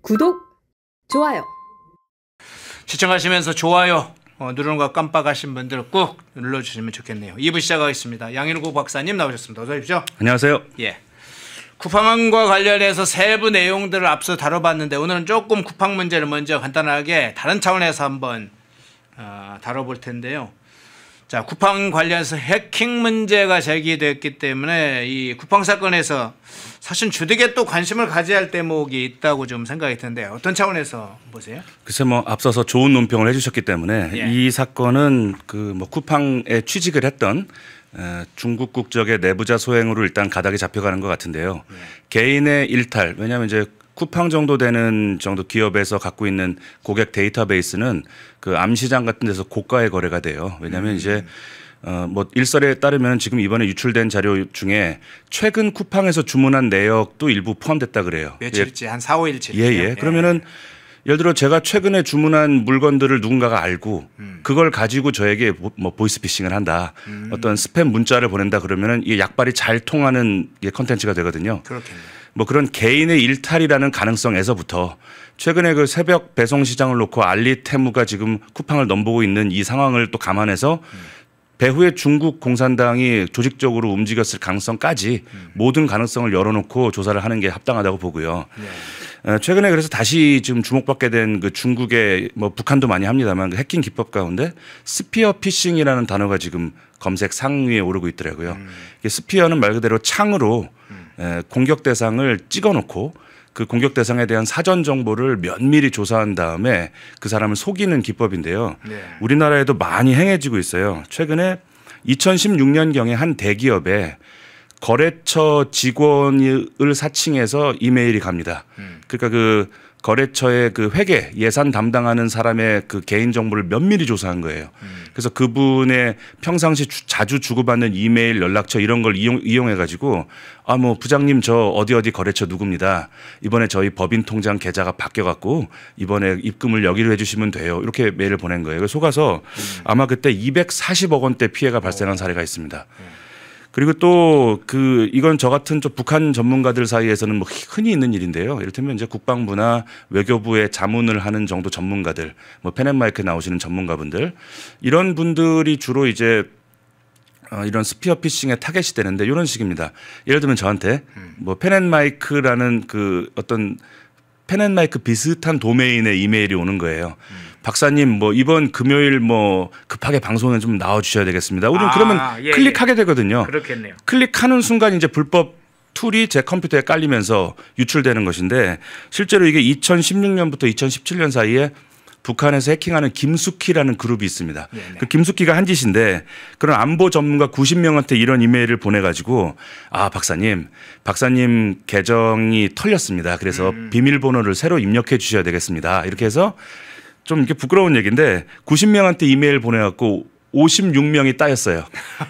구독, 좋아요. 시청하시면서 좋아요 누르는 거 깜빡하신 분들 꼭 눌러주시면 좋겠네요. 2부 시작하겠습니다. 양일국 박사님 나오셨습니다. 어서 오십시오. 안녕하세요. 예. 쿠팡과 관련해서 세부 내용들을 앞서 다뤄봤는데 오늘은 조금 쿠팡 문제를 먼저 간단하게 다른 차원에서 한번 다뤄볼 텐데요. 자, 쿠팡 관련해서 해킹 문제가 제기됐기 때문에 이 쿠팡 사건에서 사실 주택에 또 관심을 가져야 할 대목이 있다고 좀 생각이 드는데 어떤 차원에서 보세요? 글쎄 앞서서 좋은 논평을 해주셨기 때문에 예. 이 사건은 쿠팡에 취직을 했던 중국 국적의 내부자 소행으로 일단 가닥이 잡혀가는 것 같은데요. 예. 개인의 일탈, 왜냐하면 이제 쿠팡 정도 되는 정도 기업에서 갖고 있는 고객 데이터베이스는 그 암시장 같은 데서 고가의 거래가 돼요. 왜냐하면 이제 일설에 따르면 지금 이번에 유출된 자료 중에 최근 쿠팡에서 주문한 내역도 일부 포함됐다 그래요. 며칠째 한 4, 5일째. 예. 그러면은 예를 들어 제가 최근에 주문한 물건들을 누군가가 알고 그걸 가지고 저에게 보이스피싱을 한다. 어떤 스팸 문자를 보낸다 그러면은 이게 약발이 잘 통하는 컨텐츠가 되거든요. 그렇겠네요. 그런 개인의 일탈이라는 가능성에서부터 최근에 그 새벽 배송 시장을 놓고 알리테무가 지금 쿠팡을 넘보고 있는 이 상황을 또 감안해서 배후에 중국 공산당이 조직적으로 움직였을 가능성까지 모든 가능성을 열어놓고 조사를 하는 게 합당하다고 보고요. 네. 최근에 그래서 다시 지금 주목받게 된 그 중국의 북한도 많이 합니다만 그 해킹 기법 가운데 스피어 피싱이라는 단어가 지금 검색 상위에 오르고 있더라고요. 스피어는 말 그대로 창으로 공격 대상을 찍어놓고 그 공격 대상에 대한 사전 정보를 면밀히 조사한 다음에 그 사람을 속이는 기법인데요. 네. 우리나라에도 많이 행해지고 있어요. 최근에 2016년경에 한 대기업에 거래처 직원을 사칭해서 이메일이 갑니다. 그러니까 그 거래처의 그 회계 예산 담당하는 사람의 그 개인 정보를 면밀히 조사한 거예요. 그래서 그분의 평상시 자주 주고받는 이메일, 연락처 이런 걸 이용해 가지고 부장님 저 어디 거래처 누굽니다. 이번에 저희 법인 통장 계좌가 바뀌어 갖고 이번에 입금을 여기로 해주시면 돼요. 이렇게 메일을 보낸 거예요. 속아서 아마 그때 240억 원대 피해가 발생한 사례가 있습니다. 그리고 또 이건 저 같은 좀 북한 전문가들 사이에서는 흔히 있는 일인데요. 이를테면 이제 국방부나 외교부에 자문을 하는 정도 전문가들, 펜앤마이크에 나오시는 전문가분들 이런 분들이 주로 이제 이런 스피어 피싱에 타겟이 되는데 이런 식입니다. 예를 들면 저한테 펜앤마이크라는 그 어떤 펜앤마이크 비슷한 도메인의 이메일이 오는 거예요. 박사님 이번 금요일 급하게 방송에 좀 나와 주셔야 되겠습니다. 우리는 그러면 클릭하게 되거든요. 그렇겠네요. 클릭하는 순간 이제 불법 툴이 제 컴퓨터에 깔리면서 유출되는 것인데 실제로 이게 2016년부터 2017년 사이에 북한에서 해킹하는 김숙희라는 그룹이 있습니다. 네네. 그 김숙희가 한 짓인데 그런 안보 전문가 90명한테 이런 이메일을 보내가지고 박사님 계정이 털렸습니다. 그래서 비밀번호를 새로 입력해 주셔야 되겠습니다. 이렇게 해서 좀 이렇게 부끄러운 얘기인데 90명한테 이메일 보내갖고 56명이 따였어요.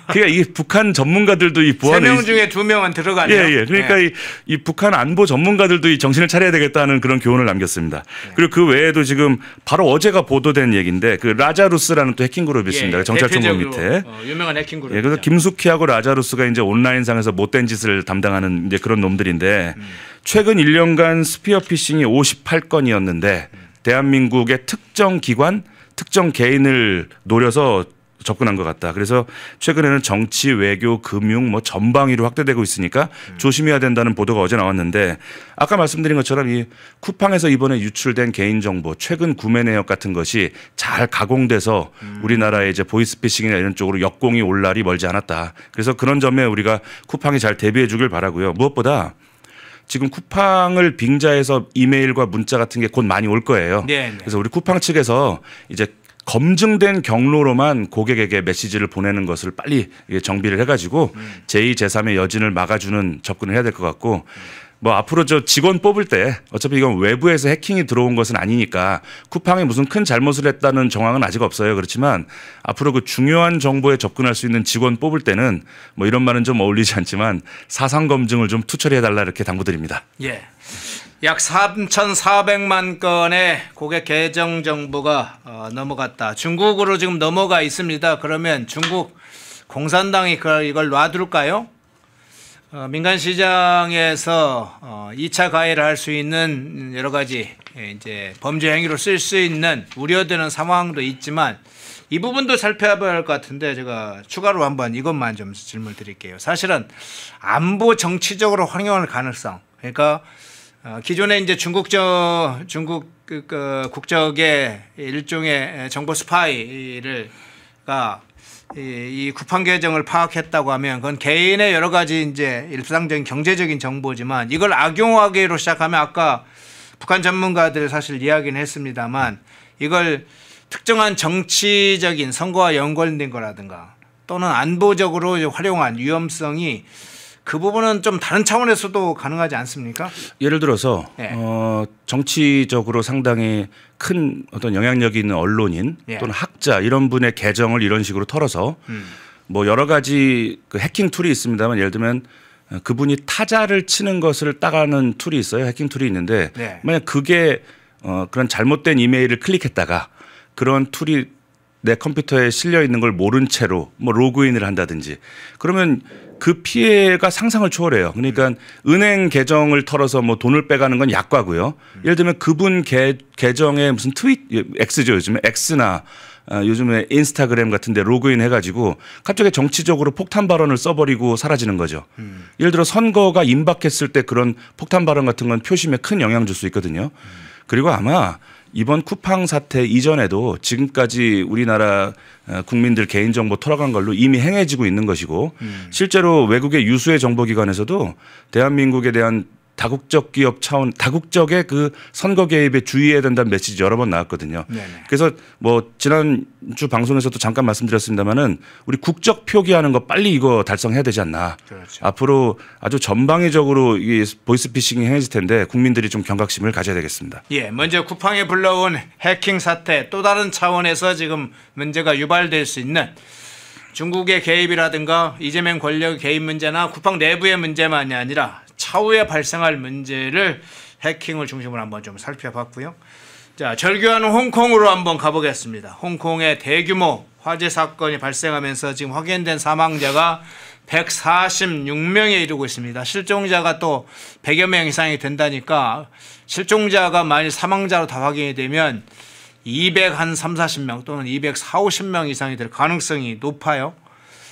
그러니까 이게 북한 전문가들도 이 보안에 3명 중에 2명은 들어가네요. 예. 그러니까 이 북한 안보 전문가들도 이 정신을 차려야 되겠다는 그런 교훈을 남겼습니다. 그리고 그 외에도 지금 바로 어제가 보도된 얘기인데 그 라자루스라는 또 해킹 그룹이 있습니다. 정찰정보 밑에 유명한 해킹 그룹. 그래서 김숙희하고 라자루스가 이제 온라인상에서 못된 짓을 담당하는 이제 그런 놈들인데 최근 1년간 스피어 피싱이 58건이었는데 대한민국의 특정 기관, 특정 개인을 노려서 접근한 것 같다. 그래서 최근에는 정치, 외교, 금융 전방위로 확대되고 있으니까 조심해야 된다는 보도가 어제 나왔는데 아까 말씀드린 것처럼 이 쿠팡에서 이번에 유출된 개인정보, 최근 구매 내역 같은 것이 잘 가공돼서 우리나라의 이제 보이스피싱이나 이런 쪽으로 역공이 올 날이 멀지 않았다. 그래서 그런 점에 우리가 쿠팡이 잘 대비해 주길 바라고요. 무엇보다 지금 쿠팡을 빙자해서 이메일과 문자 같은 게 곧 많이 올 거예요. 네. 그래서 우리 쿠팡 측에서 이제 검증된 경로로만 고객에게 메시지를 보내는 것을 빨리 정비를 해가지고 제2, 제3의 여진을 막아주는 접근을 해야 될 것 같고 앞으로 저 직원 뽑을 때 어차피 이건 외부에서 해킹이 들어온 것은 아니니까 쿠팡이 무슨 큰 잘못을 했다는 정황은 아직 없어요. 그렇지만 앞으로 그 중요한 정보에 접근할 수 있는 직원 뽑을 때는 이런 말은 좀 어울리지 않지만 사상 검증을 좀 투철히 해달라 이렇게 당부드립니다. 예. 약 3,400만 건의 고객 계정 정보가 넘어갔다. 중국으로 지금 넘어가 있습니다. 그러면 중국 공산당이 이걸 놔둘까요? 민간 시장에서 2차 가해를 할 수 있는 여러 가지 이제 범죄 행위로 쓸 수 있는 우려되는 상황도 있지만 이 부분도 살펴봐야 할 것 같은데 제가 추가로 한번 이것만 좀 질문 드릴게요. 사실은 안보 정치적으로 활용할 가능성, 그러니까 기존에 이제 중국 국적의 일종의 정보 스파이가 이 쿠팡 계정을 파악했다고 하면 그건 개인의 여러 가지 이제 일상적인 경제적인 정보지만 이걸 악용하기로 시작하면 아까 북한 전문가들 사실 이야기는 했습니다만 이걸 특정한 정치적인 선거와 연관된 거라든가 또는 안보적으로 활용한 위험성이 그 부분은 좀 다른 차원에서도 가능하지 않습니까? 예를 들어서 네. 정치적으로 상당히 큰 어떤 영향력이 있는 언론인 예. 또는 학자 이런 분의 계정을 이런 식으로 털어서 뭐 여러 가지 그 해킹 툴이 있습니다만 예를 들면 그분이 타자를 치는 것을 따가는 툴이 있어요. 해킹 툴이 있는데 네. 만약 그게 그런 잘못된 이메일을 클릭했다가 그런 툴이 내 컴퓨터에 실려 있는 걸 모른 채로 뭐 로그인을 한다든지 그러면 그 피해가 상상을 초월해요. 그러니까 은행 계정을 털어서 뭐 돈을 빼가는 건 약과고요. 예를 들면 그분 계정에 무슨 X죠. 요즘에 X나 요즘에 인스타그램 같은 데 로그인 해가지고 갑자기 정치적으로 폭탄 발언을 써버리고 사라지는 거죠. 예를 들어 선거가 임박했을 때 그런 폭탄 발언 같은 건 표심에 큰 영향 줄 수 있거든요. 그리고 아마 이번 쿠팡 사태 이전에도 지금까지 우리나라 국민들 개인정보 털어간 걸로 이미 행해지고 있는 것이고 실제로 외국의 유수의 정보기관에서도 대한민국에 대한 다국적 기업 차원 다국적의 그 선거 개입에 주의해야 된다는 메시지 여러 번 나왔거든요. 네네. 그래서 뭐 지난주 방송에서도 잠깐 말씀드렸습니다마는 우리 국적 표기하는 거 빨리 이거 달성해야 되지 않나. 그렇죠. 앞으로 아주 전방위적으로 이 보이스피싱이 행해질 텐데 국민들이 좀 경각심을 가져야 되겠습니다. 예, 먼저 쿠팡에 불러온 해킹 사태 또 다른 차원에서 지금 문제가 유발될 수 있는 중국의 개입이라든가 이재명 권력 개입 문제나 쿠팡 내부의 문제만이 아니라 차후에 발생할 문제를 해킹을 중심으로 한번 좀 살펴봤고요. 자, 절규하는 홍콩으로 한번 가보겠습니다. 홍콩의 대규모 화재 사건이 발생하면서 지금 확인된 사망자가 146명에 이르고 있습니다. 실종자가 또 100여 명 이상이 된다니까 실종자가 만일 사망자로 다 확인이 되면 230-40명 또는 240-50명 이상이 될 가능성이 높아요.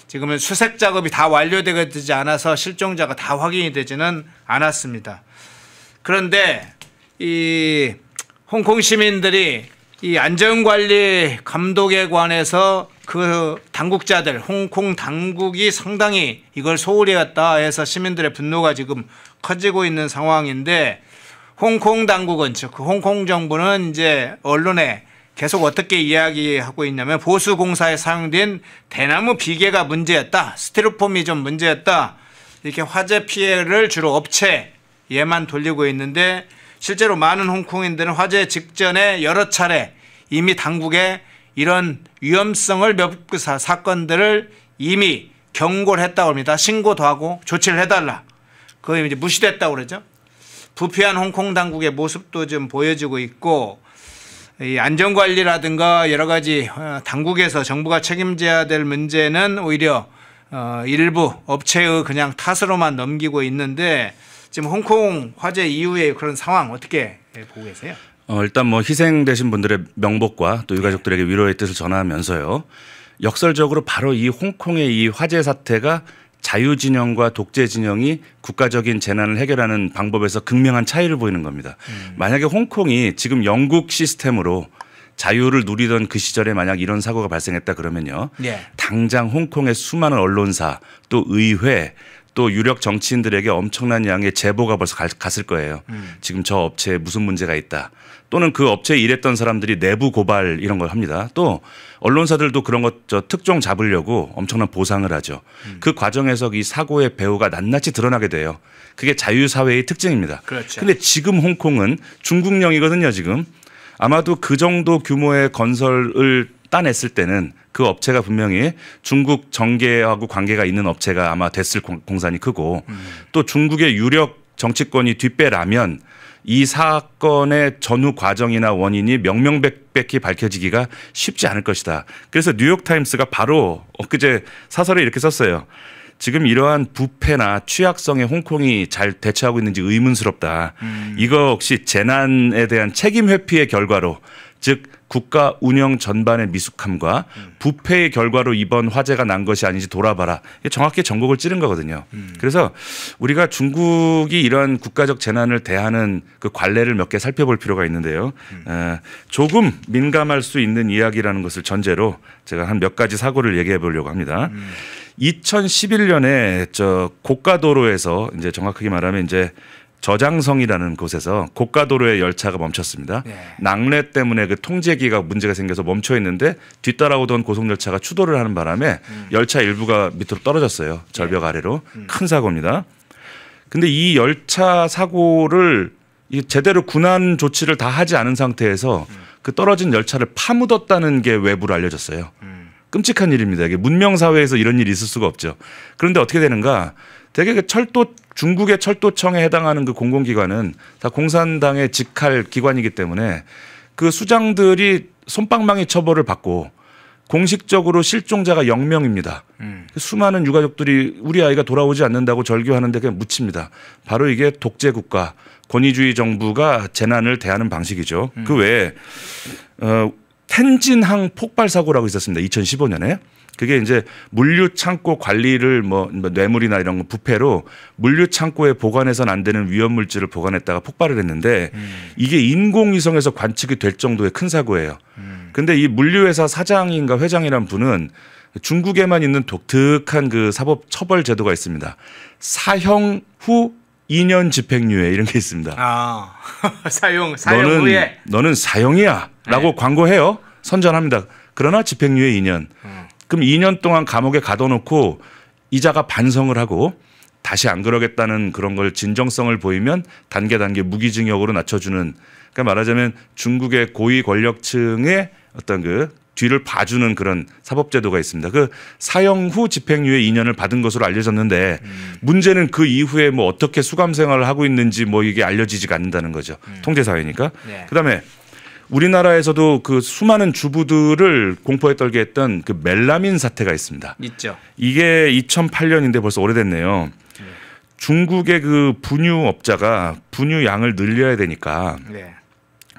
지금은 수색 작업이 다 완료되지 않아서 실종자가 다 확인이 되지는 않았습니다. 그런데 이 홍콩 시민들이 이 안전관리 감독에 관해서 그 당국자들 홍콩 당국이 상당히 이걸 소홀히 했다 해서 시민들의 분노가 지금 커지고 있는 상황인데 홍콩 당국은 즉 홍콩 정부는 이제 언론에 계속 어떻게 이야기하고 있냐면 보수공사에 사용된 대나무 비계가 문제였다. 스티로폼이 좀 문제였다. 이렇게 화재 피해를 주로 업체에만 돌리고 있는데 실제로 많은 홍콩인들은 화재 직전에 여러 차례 이미 당국에 이런 위험성을 몇 사건들을 이미 경고를 했다고 합니다. 신고도 하고 조치를 해달라. 그게 이제 무시됐다고 그러죠. 부패한 홍콩 당국의 모습도 좀 보여지고 있고 이 안전관리라든가 여러 가지 당국에서 정부가 책임져야 될 문제는 오히려 일부 업체의 그냥 탓으로만 넘기고 있는데 지금 홍콩 화재 이후의 그런 상황 어떻게 보고 계세요? 일단 뭐 희생되신 분들의 명복과 또 유가족들에게 위로의 뜻을 전하면서요. 역설적으로 바로 이 홍콩의 이 화재 사태가 자유진영과 독재진영이 국가적인 재난을 해결하는 방법에서 극명한 차이를 보이는 겁니다. 만약에 홍콩이 지금 영국 시스템으로 자유를 누리던 그 시절에 만약 이런 사고가 발생했다 그러면요. 네. 당장 홍콩의 수많은 언론사 또 의회 또 유력 정치인들에게 엄청난 양의 제보가 벌써 갔을 거예요. 지금 저 업체에 무슨 문제가 있다. 또는 그 업체에 일했던 사람들이 내부 고발 이런 걸 합니다. 또 언론사들도 그런 것 특종 잡으려고 엄청난 보상을 하죠. 그 과정에서 이 사고의 배후가 낱낱이 드러나게 돼요. 그게 자유사회의 특징입니다. 그렇죠. 근데 지금 홍콩은 중국령이거든요, 지금. 아마도 그 정도 규모의 건설을 따냈을 때는 그 업체가 분명히 중국 정계하고 관계가 있는 업체가 아마 됐을 공산이 크고 또 중국의 유력 정치권이 뒷배라면 이 사건의 전후 과정이나 원인이 명명백백히 밝혀지기가 쉽지 않을 것이다. 그래서 뉴욕타임스가 바로 엊그제 사설에 이렇게 썼어요. 지금 이러한 부패나 취약성에 홍콩이 잘 대처하고 있는지 의문스럽다. 이거 혹시 재난에 대한 책임 회피의 결과로, 즉 국가 운영 전반의 미숙함과 부패의 결과로 이번 화재가 난 것이 아닌지 돌아봐라. 이게 정확히 전곡을 찌른 거거든요. 그래서 우리가 중국이 이러한 국가적 재난을 대하는 그 관례를 몇 개 살펴볼 필요가 있는데요. 조금 민감할 수 있는 이야기라는 것을 전제로 제가 한 몇 가지 사고를 얘기해 보려고 합니다. 2011년에 저 고가도로에서 이제 정확하게 말하면 이제 저장성이라는 곳에서 고가도로의 열차가 멈췄습니다. 네. 낙뢰 때문에 그 통제기가 문제가 생겨서 멈춰 있는데 뒤따라오던 고속열차가 추돌을 하는 바람에 열차 일부가 밑으로 떨어졌어요. 절벽 아래로. 큰 사고입니다. 근데 이 열차 사고를 제대로 군안 조치를 다 하지 않은 상태에서 그 떨어진 열차를 파묻었다는 게 외부로 알려졌어요. 끔찍한 일입니다. 이게 문명사회에서 이런 일이 있을 수가 없죠. 그런데 어떻게 되는가? 되게 그 중국의 철도청에 해당하는 그 공공기관은 다 공산당의 직할 기관이기 때문에 그 수장들이 솜방망이 처벌을 받고 공식적으로 실종자가 0명입니다. 수많은 유가족들이 우리 아이가 돌아오지 않는다고 절규하는데 그냥 묻힙니다. 바로 이게 독재국가, 권위주의 정부가 재난을 대하는 방식이죠. 그 외에 텐진항 폭발 사고라고 있었습니다. 2015년에. 그게 이제 물류 창고 관리를 뭐 뇌물이나 이런 거 부패로 물류 창고에 보관해서는 안 되는 위험 물질을 보관했다가 폭발을 했는데 이게 인공위성에서 관측이 될 정도의 큰 사고예요. 근데 이 물류회사 사장인가 회장이란 분은 중국에만 있는 독특한 그 사법 처벌 제도가 있습니다. 사형 후 2년 집행유예 이런 게 있습니다. 아, 사형 후에 너는 사형이야라고 네. 광고해요. 선전합니다. 그러나 집행유예 2년. 그럼 2년 동안 감옥에 가둬놓고 이자가 반성을 하고 다시 안 그러겠다는 그런 걸 진정성을 보이면 단계 무기징역으로 낮춰주는, 그러니까 말하자면 중국의 고위 권력층의 어떤 그 뒤를 봐주는 그런 사법제도가 있습니다. 그 사형 후 집행유예 2년을 받은 것으로 알려졌는데 문제는 그 이후에 뭐 어떻게 수감 생활을 하고 있는지 뭐 이게 알려지지가 않는다는 거죠. 통제사회니까. 네. 그다음에 우리나라에서도 그 수많은 주부들을 공포에 떨게 했던 그 멜라민 사태가 있습니다. 있죠. 이게 2008년인데 벌써 오래됐네요. 중국의 그 분유업자가 분유 양을 늘려야 되니까 네.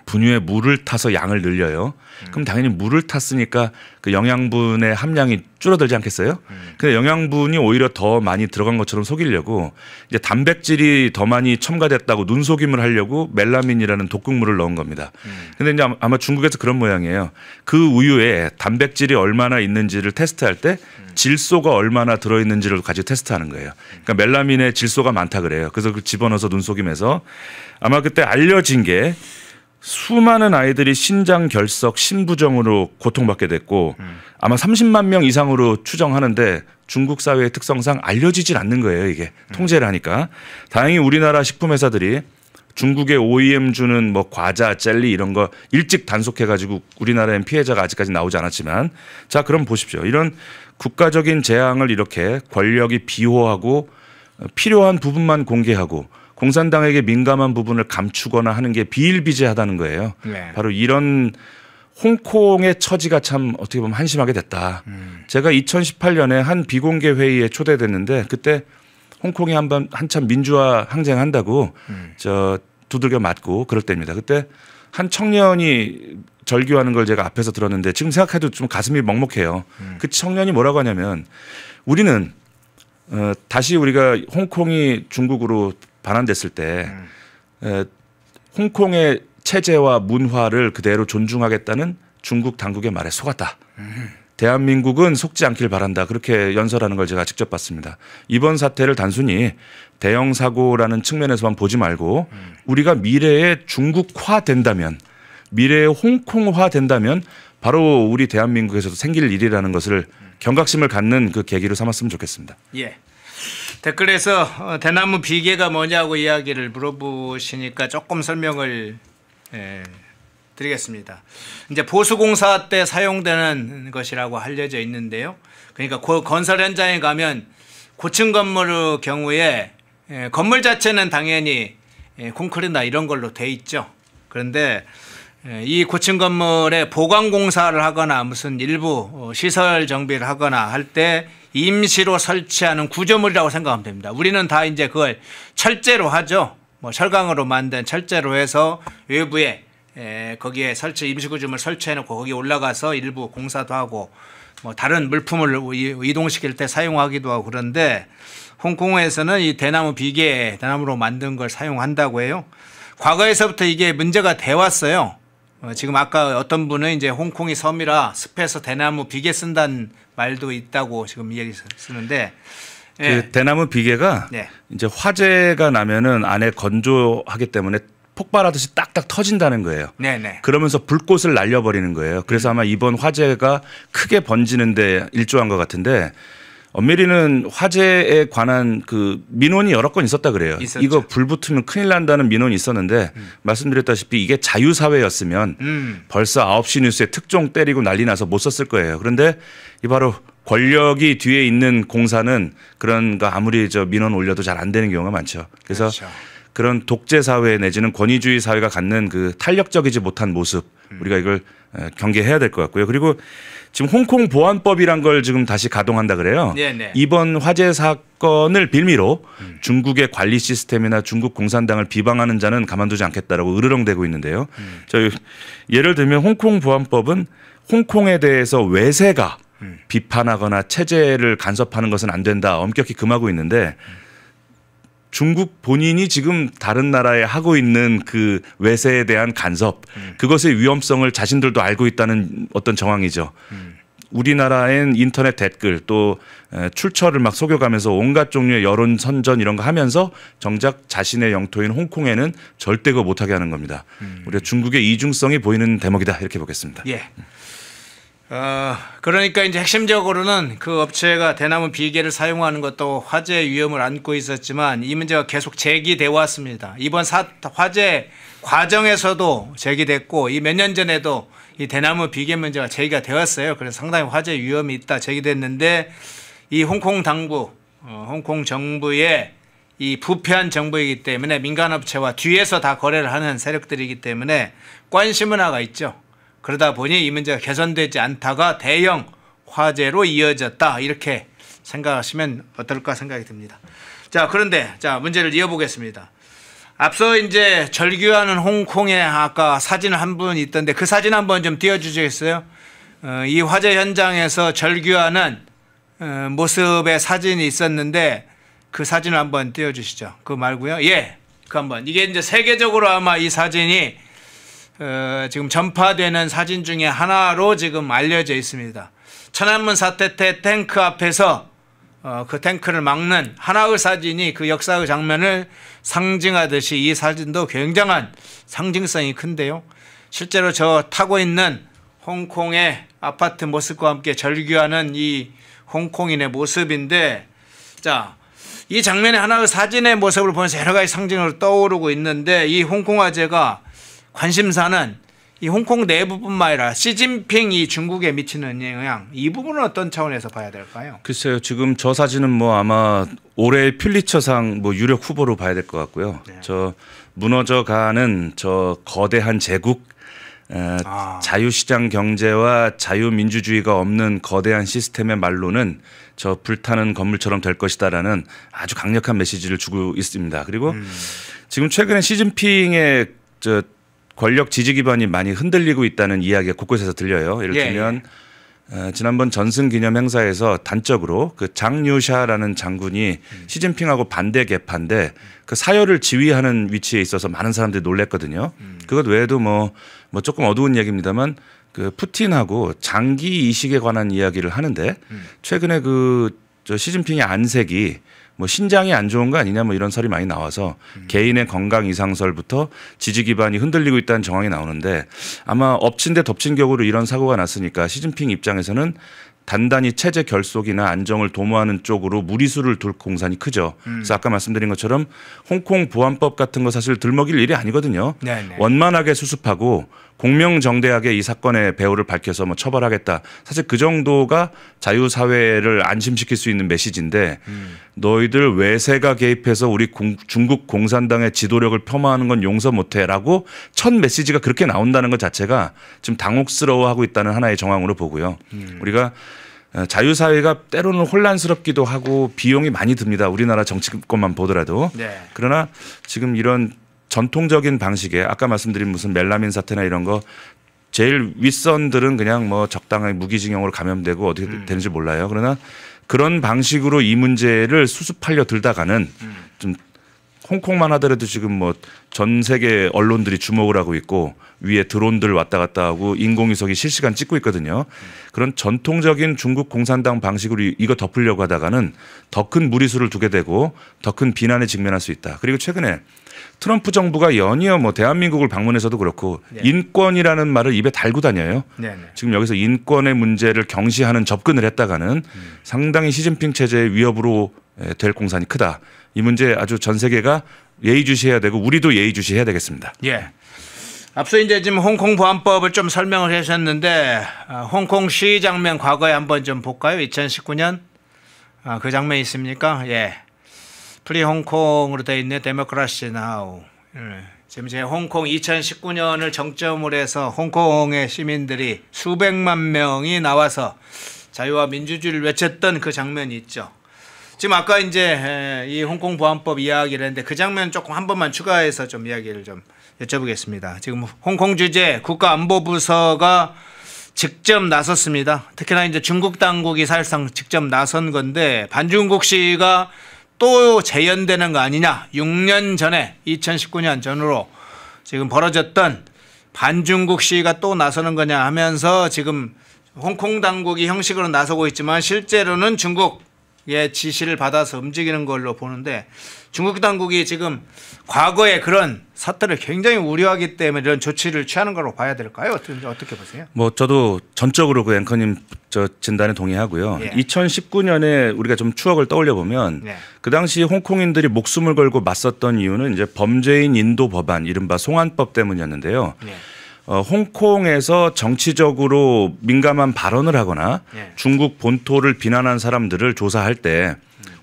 분유에 물을 타서 양을 늘려요. 그럼 당연히 물을 탔으니까 그 영양분의 함량이 줄어들지 않겠어요? 근데 영양분이 오히려 더 많이 들어간 것처럼 속이려고 이제 단백질이 더 많이 첨가됐다고 눈속임을 하려고 멜라민이라는 독극물을 넣은 겁니다. 근데 이제 아마 중국에서 그런 모양이에요. 그 우유에 단백질이 얼마나 있는지를 테스트할 때 질소가 얼마나 들어있는지를 가지고 테스트하는 거예요. 그러니까 멜라민에 질소가 많다 그래요. 그래서 그걸 집어넣어서 눈속임해서 아마 그때 알려진 게 수많은 아이들이 신장 결석 신부정으로 고통받게 됐고 아마 30만 명 이상으로 추정하는데 중국 사회의 특성상 알려지질 않는 거예요. 이게 통제를 하니까. 다행히 우리나라 식품회사들이 중국의 OEM 주는 뭐 과자, 젤리 이런 거 일찍 단속해가지고 우리나라엔 피해자가 아직까지 나오지 않았지만 자 그럼 보십시오. 이런 국가적인 재앙을 이렇게 권력이 비호하고 필요한 부분만 공개하고 공산당에게 민감한 부분을 감추거나 하는 게 비일비재하다는 거예요. 네. 바로 이런 홍콩의 처지가 참 어떻게 보면 한심하게 됐다. 제가 2018년에 한 비공개 회의에 초대됐는데 그때 홍콩이 한참 민주화 항쟁한다고 저 두들겨 맞고 그럴 때입니다. 그때 한 청년이 절규하는 걸 제가 앞에서 들었는데 지금 생각해도 좀 가슴이 먹먹해요. 그 청년이 뭐라고 하냐면 우리는 다시 우리가 홍콩이 중국으로 반환됐을 때 홍콩의 체제와 문화를 그대로 존중하겠다는 중국 당국의 말에 속았다. 대한민국은 속지 않길 바란다. 그렇게 연설하는 걸 제가 직접 봤습니다. 이번 사태를 단순히 대형 사고라는 측면에서만 보지 말고 우리가 미래에 중국화 된다면 미래에 홍콩화 된다면 바로 우리 대한민국에서도 생길 일이라는 것을 경각심을 갖는 그 계기로 삼았으면 좋겠습니다. 예. 댓글에서 대나무 비계가 뭐냐고 이야기를 물어보시니까 조금 설명을 드리겠습니다. 이제 보수공사 때 사용되는 것이라고 알려져 있는데요. 그러니까 건설 현장에 가면 고층 건물의 경우에 건물 자체는 당연히 콘크리트나 이런 걸로 돼 있죠. 그런데 이 고층 건물에 보강 공사를 하거나 무슨 일부 시설 정비를 하거나 할 때 임시로 설치하는 구조물이라고 생각하면 됩니다. 우리는 다 이제 그걸 철제로 하죠. 뭐 철강으로 만든 철제로 해서 외부에 거기에 임시 구조물 설치해놓고 거기 올라가서 일부 공사도 하고 뭐 다른 물품을 이동시킬 때 사용하기도 하고 그런데 홍콩에서는 이 대나무 비계, 대나무로 만든 걸 사용한다고 해요. 과거에서부터 이게 문제가 돼 왔어요. 지금 아까 어떤 분은 이제 홍콩이 섬이라 습해서 대나무 비계 쓴다는 말도 있다고 지금 이야기 쓰는데 그 대나무 비계가 네. 이제 화재가 나면은 안에 건조하기 때문에 폭발하듯이 딱딱 터진다는 거예요. 네네. 그러면서 불꽃을 날려버리는 거예요. 그래서 아마 이번 화재가 크게 번지는데 일조한 것 같은데 엄밀히는 화재에 관한 그 민원이 여러 건 있었다 그래요. 있었죠. 이거 불 붙으면 큰일 난다는 민원이 있었는데 말씀드렸다시피 이게 자유사회였으면 벌써 9시 뉴스에 특종 때리고 난리 나서 못 썼을 거예요. 그런데 이 바로 권력이 뒤에 있는 공사는 그런 거 아무리 민원 올려도 잘 안 되는 경우가 많죠. 그래서 그렇죠. 그런 독재 사회 내지는 권위주의 사회가 갖는 그 탄력적이지 못한 모습 우리가 이걸 경계해야 될 것 같고요. 그리고 지금 홍콩 보안법이란 걸 지금 다시 가동한다 그래요. 네네. 이번 화재 사건을 빌미로 중국의 관리 시스템이나 중국 공산당을 비방하는 자는 가만두지 않겠다라고 으르렁대고 있는데요. 저희 예를 들면 홍콩 보안법은 홍콩에 대해서 외세가 비판하거나 체제를 간섭하는 것은 안 된다 엄격히 금하고 있는데 중국 본인이 지금 다른 나라에 하고 있는 그 외세에 대한 간섭 그것의 위험성을 자신들도 알고 있다는 어떤 정황이죠. 우리나라엔 인터넷 댓글 또 출처를 막 속여가면서 온갖 종류의 여론 선전 이런 거 하면서 정작 자신의 영토인 홍콩에는 절대 그거 못하게 하는 겁니다. 우리가 중국의 이중성이 보이는 대목이다 이렇게 보겠습니다. 예. 그러니까 이제 핵심적으로는 그 업체가 대나무 비계를 사용하는 것도 화재 위험을 안고 있었지만 이 문제가 계속 제기돼 왔습니다. 이번 화재 과정에서도 제기됐고 이 몇 년 전에도 이 대나무 비계 문제가 제기가 되었어요. 그래서 상당히 화재 위험이 있다 제기됐는데 이 홍콩 당국, 홍콩 정부의 이 부패한 정부이기 때문에 민간업체와 뒤에서 다 거래를 하는 세력들이기 때문에 관심 문화가 있죠. 그러다 보니 이 문제가 개선되지 않다가 대형 화재로 이어졌다 이렇게 생각하시면 어떨까 생각이 듭니다. 자, 그런데 문제를 이어보겠습니다. 앞서 이제 절규하는 홍콩에 아까 사진 한 분 있던데 그 사진 한번 좀 띄워주시겠어요? 이 화재 현장에서 절규하는 모습의 사진이 있었는데 그 사진을 한번 띄워주시죠. 그거 말고요. 예, 그 한번 이게 이제 세계적으로 아마 이 사진이 지금 전파되는 사진 중에 하나로 지금 알려져 있습니다. 천안문 사태 때 탱크 앞에서 그 탱크를 막는 하나의 사진이 그 역사의 장면을 상징하듯이 이 사진도 굉장한 상징성이 큰데요. 실제로 저 타고 있는 홍콩의 아파트 모습과 함께 절규하는 이 홍콩인의 모습인데 이 장면의 하나의 사진의 모습을 보면서 여러 가지 상징으로 떠오르고 있는데 이 홍콩 화재가 관심사는 이 홍콩 내부뿐만 아니라 시진핑 이 중국에 미치는 영향 이 부분은 어떤 차원에서 봐야 될까요? 글쎄요. 지금 저 사진은 뭐 아마 올해 퓰리처상 뭐 유력 후보로 봐야 될 것 같고요. 네. 저 무너져가는 저 거대한 제국 자유시장 경제와 자유민주주의가 없는 거대한 시스템의 말로는 저 불타는 건물처럼 될 것이다라는 아주 강력한 메시지를 주고 있습니다. 그리고 지금 최근에 시진핑의 저 권력 지지 기반이 많이 흔들리고 있다는 이야기가 곳곳에서 들려요. 예를 들면 지난번 전승 기념 행사에서 단적으로 그 장유샤라는 장군이 시진핑하고 반대 계파인데 그 사열을 지휘하는 위치에 있어서 많은 사람들이 놀랬거든요. 그것 외에도 뭐 조금 어두운 얘기입니다만 그 푸틴하고 장기 이식에 관한 이야기를 하는데 최근에 저 시진핑의 안색이 뭐 신장이 안 좋은 거 아니냐 뭐 이런 설이 많이 나와서 개인의 건강 이상설부터 지지 기반이 흔들리고 있다는 정황이 나오는데 아마 엎친 데 덮친 격으로 이런 사고가 났으니까 시진핑 입장에서는 단단히 체제 결속이나 안정을 도모하는 쪽으로 무리수를 둘 공산이 크죠. 그래서 아까 말씀드린 것처럼 홍콩 보안법 같은 거 사실 들먹일 일이 아니거든요. 네네. 원만하게 수습하고 공명정대하게 이 사건의 배후를 밝혀서 뭐 처벌하겠다. 사실 그 정도가 자유사회를 안심시킬 수 있는 메시지인데 너희들 외세가 개입해서 우리 중국 공산당의 지도력을 폄하하는 건 용서 못해라고 첫 메시지가 그렇게 나온다는 것 자체가 지금 당혹스러워하고 있다는 하나의 정황으로 보고요. 우리가 자유사회가 때로는 혼란스럽기도 하고 비용이 많이 듭니다. 우리나라 정치권만 보더라도. 네. 그러나 지금 이런 전통적인 방식에 아까 말씀드린 무슨 멜라민 사태나 이런 거 제일 윗선들은 그냥 뭐 적당하게 무기징역으로 감염되고 어떻게 되는지 몰라요. 그러나 그런 방식으로 이 문제를 수습하려 들다가는 좀 홍콩만 하더라도 지금 뭐 전 세계 언론들이 주목을 하고 있고 위에 드론들 왔다 갔다 하고 인공위성이 실시간 찍고 있거든요. 그런 전통적인 중국 공산당 방식으로 이거 덮으려고 하다가는 더 큰 무리수를 두게 되고 더 큰 비난에 직면할 수 있다. 그리고 최근에 트럼프 정부가 연이어 대한민국을 방문해서도 그렇고 네. 인권이라는 말을 입에 달고 다녀요. 네. 지금 여기서 인권의 문제를 경시하는 접근을 했다가는 상당히 시진핑 체제의 위협으로 될 공산이 크다. 이 문제 아주 전 세계가 예의주시해야 되고 우리도 예의주시해야 되겠습니다. 예. 앞서 이제 지금 홍콩 보안법을 좀 설명을 하셨는데 홍콩시 장면 과거에 한번 좀 볼까요? 2019년 그 장면 있습니까? 예. 프리 홍콩으로 되어 있는 데모크라시 나우. 지금 제 홍콩 2019년을 정점으로 해서 홍콩의 시민들이 수백만 명이 나와서 자유와 민주주의를 외쳤던 그 장면이 있죠. 지금 아까 이제 이 홍콩 보안법 이야기를 했는데 그 장면 조금 한 번만 추가해서 좀 이야기를 좀 여쭤보겠습니다. 지금 홍콩 주재 국가안보부서가 직접 나섰습니다. 특히나 이제 중국 당국이 사실상 직접 나선 건데 반중국시가 또 재현되는 거 아니냐. 6년 전에 2019년 전으로 지금 벌어졌던 반중국 시위가 또 나서는 거냐 하면서 지금 홍콩 당국이 형식으로 나서고 있지만 실제로는 중국의 지시를 받아서 움직이는 걸로 보는데 중국 당국이 지금 과거에 그런 사태를 굉장히 우려하기 때문에 이런 조치를 취하는 걸로 봐야 될까요? 어떻게 보세요? 뭐 저도 전적으로 그 앵커님 저 진단에 동의하고요. 예. 2019년에 우리가 좀 추억을 떠올려 보면 예. 그 당시 홍콩인들이 목숨을 걸고 맞섰던 이유는 이제 범죄인 인도 법안 이른바 송환법 때문이었는데요. 예. 홍콩에서 정치적으로 민감한 발언을 하거나 예. 중국 본토를 비난한 사람들을 조사할 때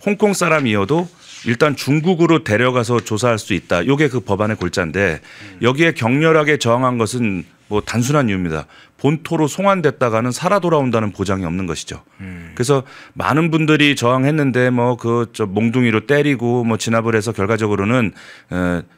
홍콩 사람이어도 일단 중국으로 데려가서 조사할 수 있다. 이게 그 법안의 골자인데 여기에 격렬하게 저항한 것은 뭐 단순한 이유입니다. 본토로 송환됐다가는 살아 돌아온다는 보장이 없는 것이죠. 그래서 많은 분들이 저항했는데 뭐 그 저 몽둥이로 때리고 뭐 진압을 해서 결과적으로는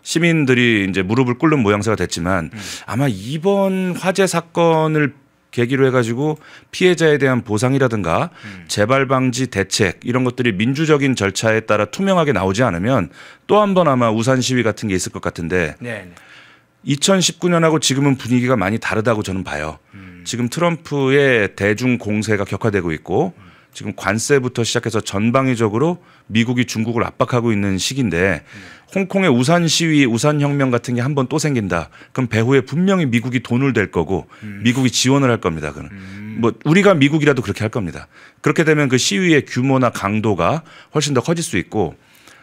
시민들이 이제 무릎을 꿇는 모양새가 됐지만 아마 이번 화재 사건을 계기로 해가지고 피해자에 대한 보상이라든가 재발 방지 대책 이런 것들이 민주적인 절차에 따라 투명하게 나오지 않으면 또 한 번 아마 우산 시위 같은 게 있을 것 같은데 네. 2019년하고 지금은 분위기가 많이 다르다고 저는 봐요. 지금 트럼프의 대중 공세가 격화되고 있고 지금 관세부터 시작해서 전방위적으로 미국이 중국을 압박하고 있는 시기인데 홍콩의 우산 시위, 우산 혁명 같은 게 한 번 또 생긴다. 그럼 배후에 분명히 미국이 돈을 댈 거고 미국이 지원을 할 겁니다. 그는 뭐 우리가 미국이라도 그렇게 할 겁니다. 그렇게 되면 그 시위의 규모나 강도가 훨씬 더 커질 수 있고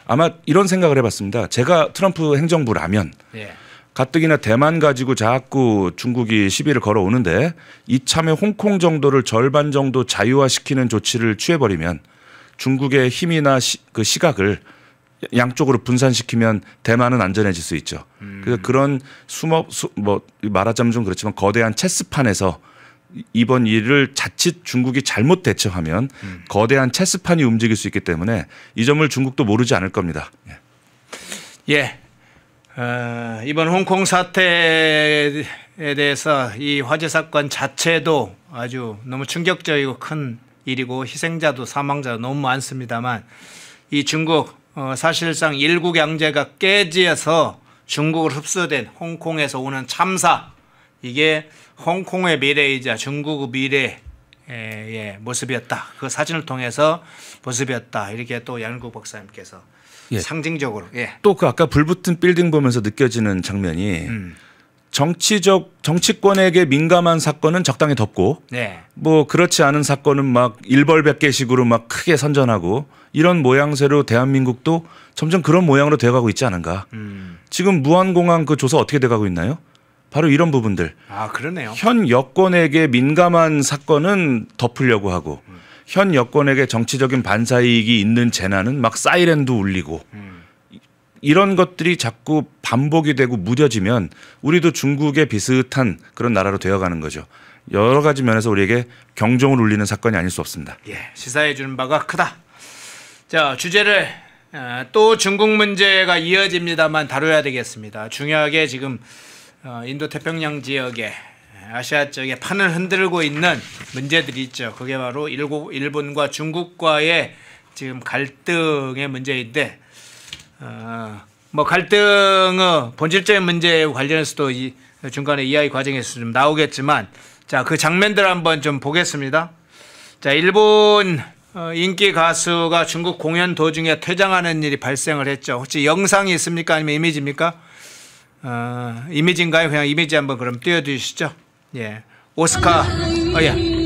아마 이런 생각을 해봤습니다. 제가 트럼프 행정부라면 예. 가뜩이나 대만 가지고 자꾸 중국이 시비를 걸어오는데 이참에 홍콩 정도를 절반 정도 자유화시키는 조치를 취해버리면 중국의 힘이나 그 시각을 양쪽으로 분산시키면 대만은 안전해질 수 있죠. 그래서 그런 뭐 말하자면 좀 그렇지만 거대한 체스판에서 이번 일을 자칫 중국이 잘못 대처하면 거대한 체스판이 움직일 수 있기 때문에 이 점을 중국도 모르지 않을 겁니다. 예. 이번 홍콩 사태에 대해서 이 화재 사건 자체도 아주 너무 충격적이고 큰 일이고 희생자도 사망자도 너무 많습니다만 이 중국 사실상 일국 양제가 깨지어서 중국을 흡수된 홍콩에서 오는 참사 이게 홍콩의 미래이자 중국의 미래의 모습이었다. 그 사진을 통해서 모습이었다. 이렇게 또 양국 박사님께서 예. 상징적으로 또 그 아까 불붙은 빌딩 보면서 느껴지는 장면이 정치권에게 민감한 사건은 적당히 덮고 네. 뭐 그렇지 않은 사건은 막 일벌백계식으로 막 크게 선전하고 이런 모양새로 대한민국도 점점 그런 모양으로 되어가고 있지 않은가. 지금 무안공항 그 조사 어떻게 돼가고 있나요? 바로 이런 부분들. 아 그러네요. 현 여권에게 민감한 사건은 덮으려고 하고 현 여권에게 정치적인 반사이익이 있는 재난은 막 사이렌도 울리고 이런 것들이 자꾸 반복이 되고 무뎌지면 우리도 중국의 비슷한 그런 나라로 되어가는 거죠. 여러 가지 면에서 우리에게 경종을 울리는 사건이 아닐 수 없습니다. 예, 시사해 주는 바가 크다. 자, 주제를 또 중국 문제가 이어집니다만 다뤄야 되겠습니다. 중요하게 지금 인도 태평양 지역에 아시아 쪽에 판을 흔들고 있는 문제들이 있죠. 그게 바로 일본과 중국과의 지금 갈등의 문제인데 뭐 갈등의 본질적인 문제에 관련해서도 중간에 이야기 과정에서 좀 나오겠지만 자, 그 장면들 한번 좀 보겠습니다. 자, 일본 인기 가수가 중국 공연 도중에 퇴장하는 일이 발생을 했죠. 혹시 영상이 있습니까? 아니면 이미지입니까? 이미지인가요? 그냥 이미지 한번 그럼 띄워주시죠. 예, 오스카. 예.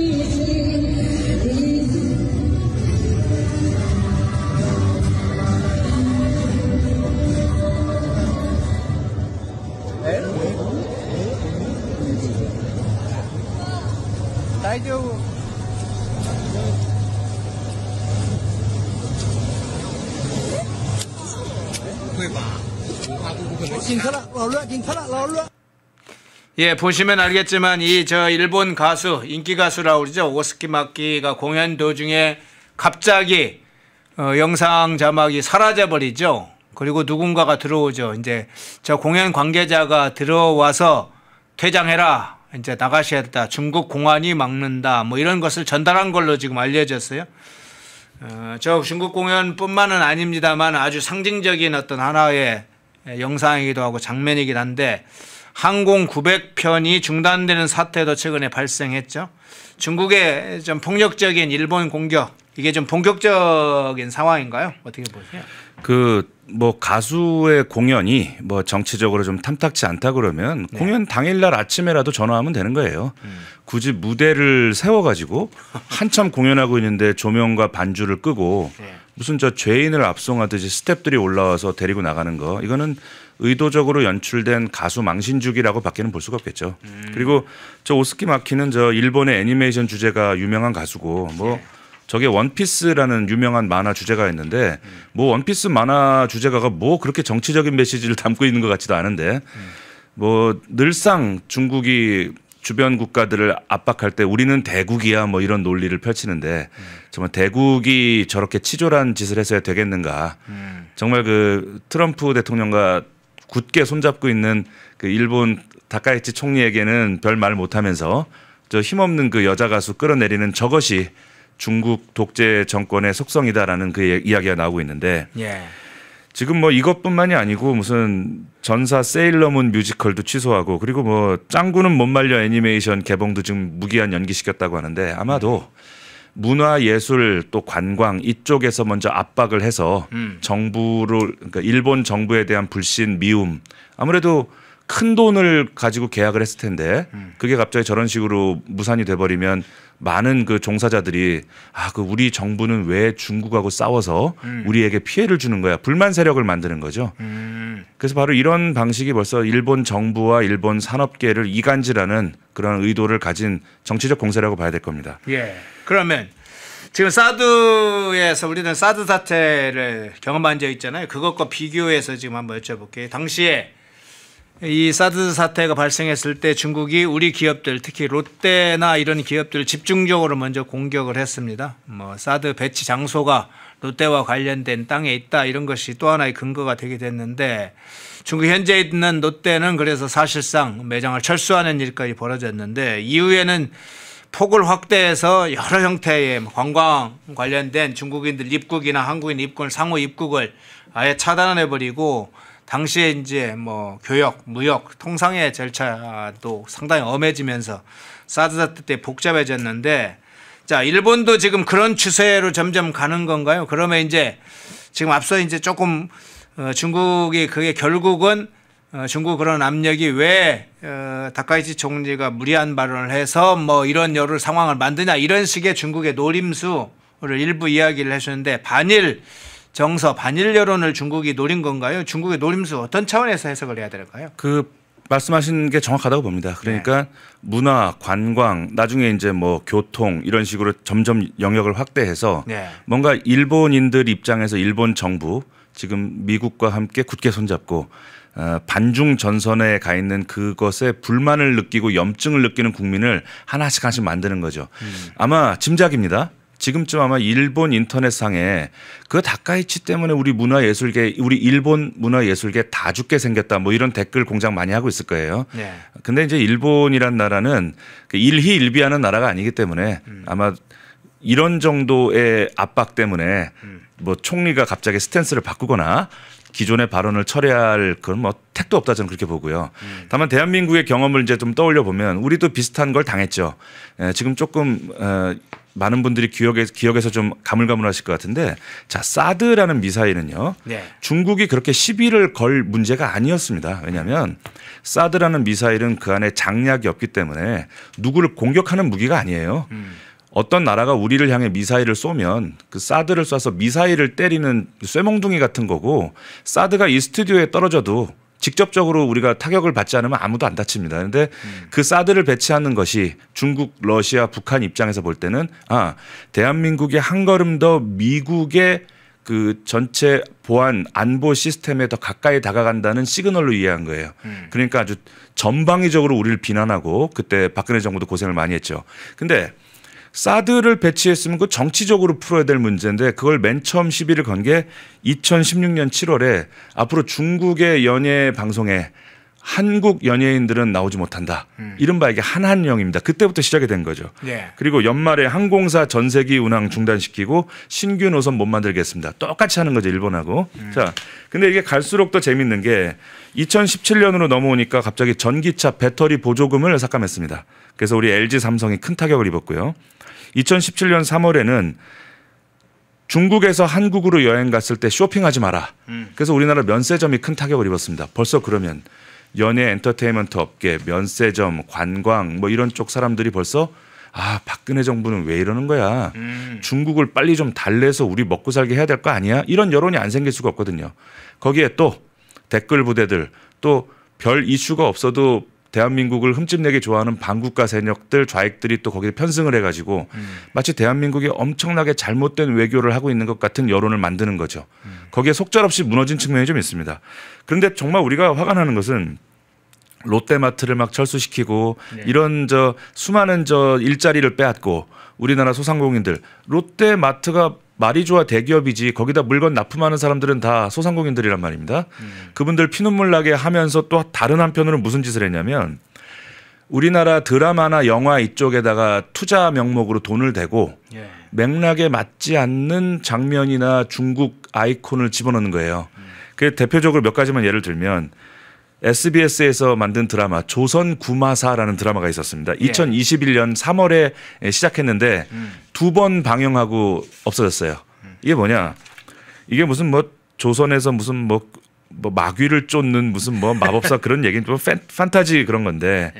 예, 보시면 알겠지만 저 일본 가수, 인기 가수라고 그러죠. 오스키마키가 공연 도중에 갑자기 영상 자막이 사라져 버리죠. 그리고 누군가가 들어오죠. 이제 저 공연 관계자가 들어와서 퇴장해라. 이제 나가셔야 된다. 중국 공안이 막는다. 뭐 이런 것을 전달한 걸로 지금 알려졌어요. 저 중국 공연뿐만은 아닙니다만 아주 상징적인 어떤 하나의 영상이기도 하고 장면이긴 한데 항공 900편이 중단되는 사태도 최근에 발생했죠. 중국의 좀 폭력적인 일본 공격, 이게 좀 본격적인 상황인가요? 어떻게 보세요? 뭐 가수의 공연이 뭐 정치적으로 좀 탐탁치 않다 그러면 네. 공연 당일날 아침에라도 전화하면 되는 거예요. 굳이 무대를 세워가지고 한참 공연하고 있는데 조명과 반주를 끄고 네. 무슨 저 죄인을 압송하듯이 스태프들이 올라와서 데리고 나가는 거, 이거는 의도적으로 연출된 가수 망신주기라고 밖에는 볼 수가 없겠죠. 그리고 저 오스키 마키는 저 일본의 애니메이션 주제가 유명한 가수고 뭐 네. 저게 원피스라는 유명한 만화 주제가 있는데 뭐 원피스 만화 주제가가 뭐 그렇게 정치적인 메시지를 담고 있는 것 같지도 않은데 뭐 늘상 중국이 주변 국가들을 압박할 때 우리는 대국이야 뭐 이런 논리를 펼치는데 정말 대국이 저렇게 치졸한 짓을 했어야 되겠는가. 정말 그 트럼프 대통령과 굳게 손잡고 있는 그 일본 다카이치 총리에게는 별 말 못하면서 저 힘없는 그 여자 가수 끌어내리는 저것이 중국 독재 정권의 속성이다라는 그 이야기가 나오고 있는데 예. 지금 뭐 이것뿐만이 아니고 무슨 전사 세일러문 뮤지컬도 취소하고 그리고 뭐 짱구는 못 말려 애니메이션 개봉도 지금 무기한 연기시켰다고 하는데 아마도 문화 예술 또 관광 이쪽에서 먼저 압박을 해서 정부를 그러니까 일본 정부에 대한 불신 미움 아무래도 큰 돈을 가지고 계약을 했을 텐데 그게 갑자기 저런 식으로 무산이 돼버리면 많은 그 종사자들이 그 우리 정부는 왜 중국하고 싸워서 우리에게 피해를 주는 거야 불만 세력을 만드는 거죠. 그래서 바로 이런 방식이 벌써 일본 정부와 일본 산업계를 이간질하는 그런 의도를 가진 정치적 공세라고 봐야 될 겁니다. 예. 그러면 지금 사드에서 우리는 사드 사태를 경험한 적 있잖아요. 그것과 비교해서 지금 한번 여쭤볼게요. 당시에 이 사드 사태가 발생했을 때 중국이 우리 기업들 특히 롯데나 이런 기업들을 집중적으로 먼저 공격을 했습니다. 뭐 사드 배치 장소가 롯데와 관련된 땅에 있다 이런 것이 또 하나의 근거가 되게 됐는데 중국 현재 있는 롯데는 그래서 사실상 매장을 철수하는 일까지 벌어졌는데 이후에는 폭을 확대해서 여러 형태의 관광 관련된 중국인들 입국이나 한국인 입국을 상호 입국을 아예 차단해버리고 당시에 이제 뭐 교역, 무역, 통상의 절차도 상당히 엄해지면서 사드 사태 때 복잡해졌는데 자, 일본도 지금 그런 추세로 점점 가는 건가요? 그러면 이제 지금 앞서 이제 조금 중국이 그게 결국은 중국 그런 압력이 왜 다카이치 총리가 무리한 발언을 해서 뭐 이런 여러 상황을 만드냐 이런 식의 중국의 노림수를 일부 이야기를 해주는데 반일 정서, 반일 여론을 중국이 노린 건가요? 중국의 노림수 어떤 차원에서 해석을 해야 될까요? 그 말씀하신 게 정확하다고 봅니다. 그러니까 네. 문화, 관광, 나중에 이제 뭐 교통 이런 식으로 점점 영역을 확대해서 네. 뭔가 일본인들 입장에서 일본 정부 지금 미국과 함께 굳게 손잡고 반중 전선에 가 있는 그것에 불만을 느끼고 염증을 느끼는 국민을 하나씩 만드는 거죠. 아마 짐작입니다. 지금쯤 아마 일본 인터넷상에 그 다카이치 때문에 우리 문화예술계, 우리 일본 문화예술계 다 죽게 생겼다 뭐 이런 댓글 공작 많이 하고 있을 거예요. 네. 근데 이제 일본이란 나라는 일희일비하는 나라가 아니기 때문에 아마 이런 정도의 압박 때문에 뭐 총리가 갑자기 스탠스를 바꾸거나 기존의 발언을 철회할 그런 뭐 택도 없다 저는 그렇게 보고요. 다만 대한민국의 경험을 이제 좀 떠올려 보면 우리도 비슷한 걸 당했죠. 지금 조금 많은 분들이 기억에서 좀 가물가물하실 것 같은데 자 사드라는 미사일은요. 네. 중국이 그렇게 시비를 걸 문제가 아니었습니다. 왜냐하면 사드라는 미사일은 그 안에 장약이 없기 때문에 누구를 공격하는 무기가 아니에요. 어떤 나라가 우리를 향해 미사일을 쏘면 그 사드를 쏴서 미사일을 때리는 쇠몽둥이 같은 거고 사드가 이 스튜디오에 떨어져도 직접적으로 우리가 타격을 받지 않으면 아무도 안 다칩니다. 그런데 그 사드를 배치하는 것이 중국, 러시아, 북한 입장에서 볼 때는 대한민국이 한 걸음 더 미국의 그 전체 보안 안보 시스템에 더 가까이 다가간다는 시그널로 이해한 거예요. 그러니까 아주 전방위적으로 우리를 비난하고 그때 박근혜 정부도 고생을 많이 했죠. 근데 사드를 배치했으면 그 정치적으로 풀어야 될 문제인데 그걸 맨 처음 시비를 건 게 2016년 7월에 앞으로 중국의 연예 방송에 한국 연예인들은 나오지 못한다. 이른바 이게 한한령입니다. 그때부터 시작이 된 거죠. 네. 그리고 연말에 항공사 전세기 운항 중단시키고 신규 노선 못 만들겠습니다. 똑같이 하는 거죠, 일본하고. 자, 근데 이게 갈수록 더 재밌는 게 2017년으로 넘어오니까 갑자기 전기차 배터리 보조금을 삭감했습니다. 그래서 우리 LG 삼성이 큰 타격을 입었고요. 2017년 3월에는 중국에서 한국으로 여행 갔을 때 쇼핑하지 마라. 그래서 우리나라 면세점이 큰 타격을 입었습니다. 벌써 그러면 연예 엔터테인먼트 업계, 면세점, 관광 뭐 이런 쪽 사람들이 벌써 박근혜 정부는 왜 이러는 거야. 중국을 빨리 좀 달래서 우리 먹고 살게 해야 될 거 아니야. 이런 여론이 안 생길 수가 없거든요. 거기에 또 댓글 부대들 또 별 이슈가 없어도 대한민국을 흠집내기 좋아하는 반국가 세력들 좌익들이 또 거기에 편승을 해가지고 마치 대한민국이 엄청나게 잘못된 외교를 하고 있는 것 같은 여론을 만드는 거죠. 거기에 속절없이 무너진 측면이 좀 있습니다. 그런데 정말 우리가 화가 나는 것은 롯데마트를 막 철수시키고 네. 이런 수많은 일자리를 빼앗고 우리나라 소상공인들 롯데마트가 말이 좋아 대기업이지 거기다 물건 납품하는 사람들은 다 소상공인들이란 말입니다. 그분들 피눈물 나게 하면서 또 다른 한편으로는 무슨 짓을 했냐면 우리나라 드라마나 영화 이쪽에다가 투자 명목으로 돈을 대고 예. 맥락에 맞지 않는 장면이나 중국 아이콘을 집어넣는 거예요. 그 대표적으로 몇 가지만 예를 들면 SBS에서 만든 드라마 조선 구마사라는 드라마가 있었습니다. 2021년 3월에 시작했는데 2번 방영하고 없어졌어요. 이게 뭐냐? 이게 무슨 뭐 조선에서 무슨 뭐 마귀를 쫓는 무슨 뭐 마법사 그런 얘기는 좀 판타지 그런 건데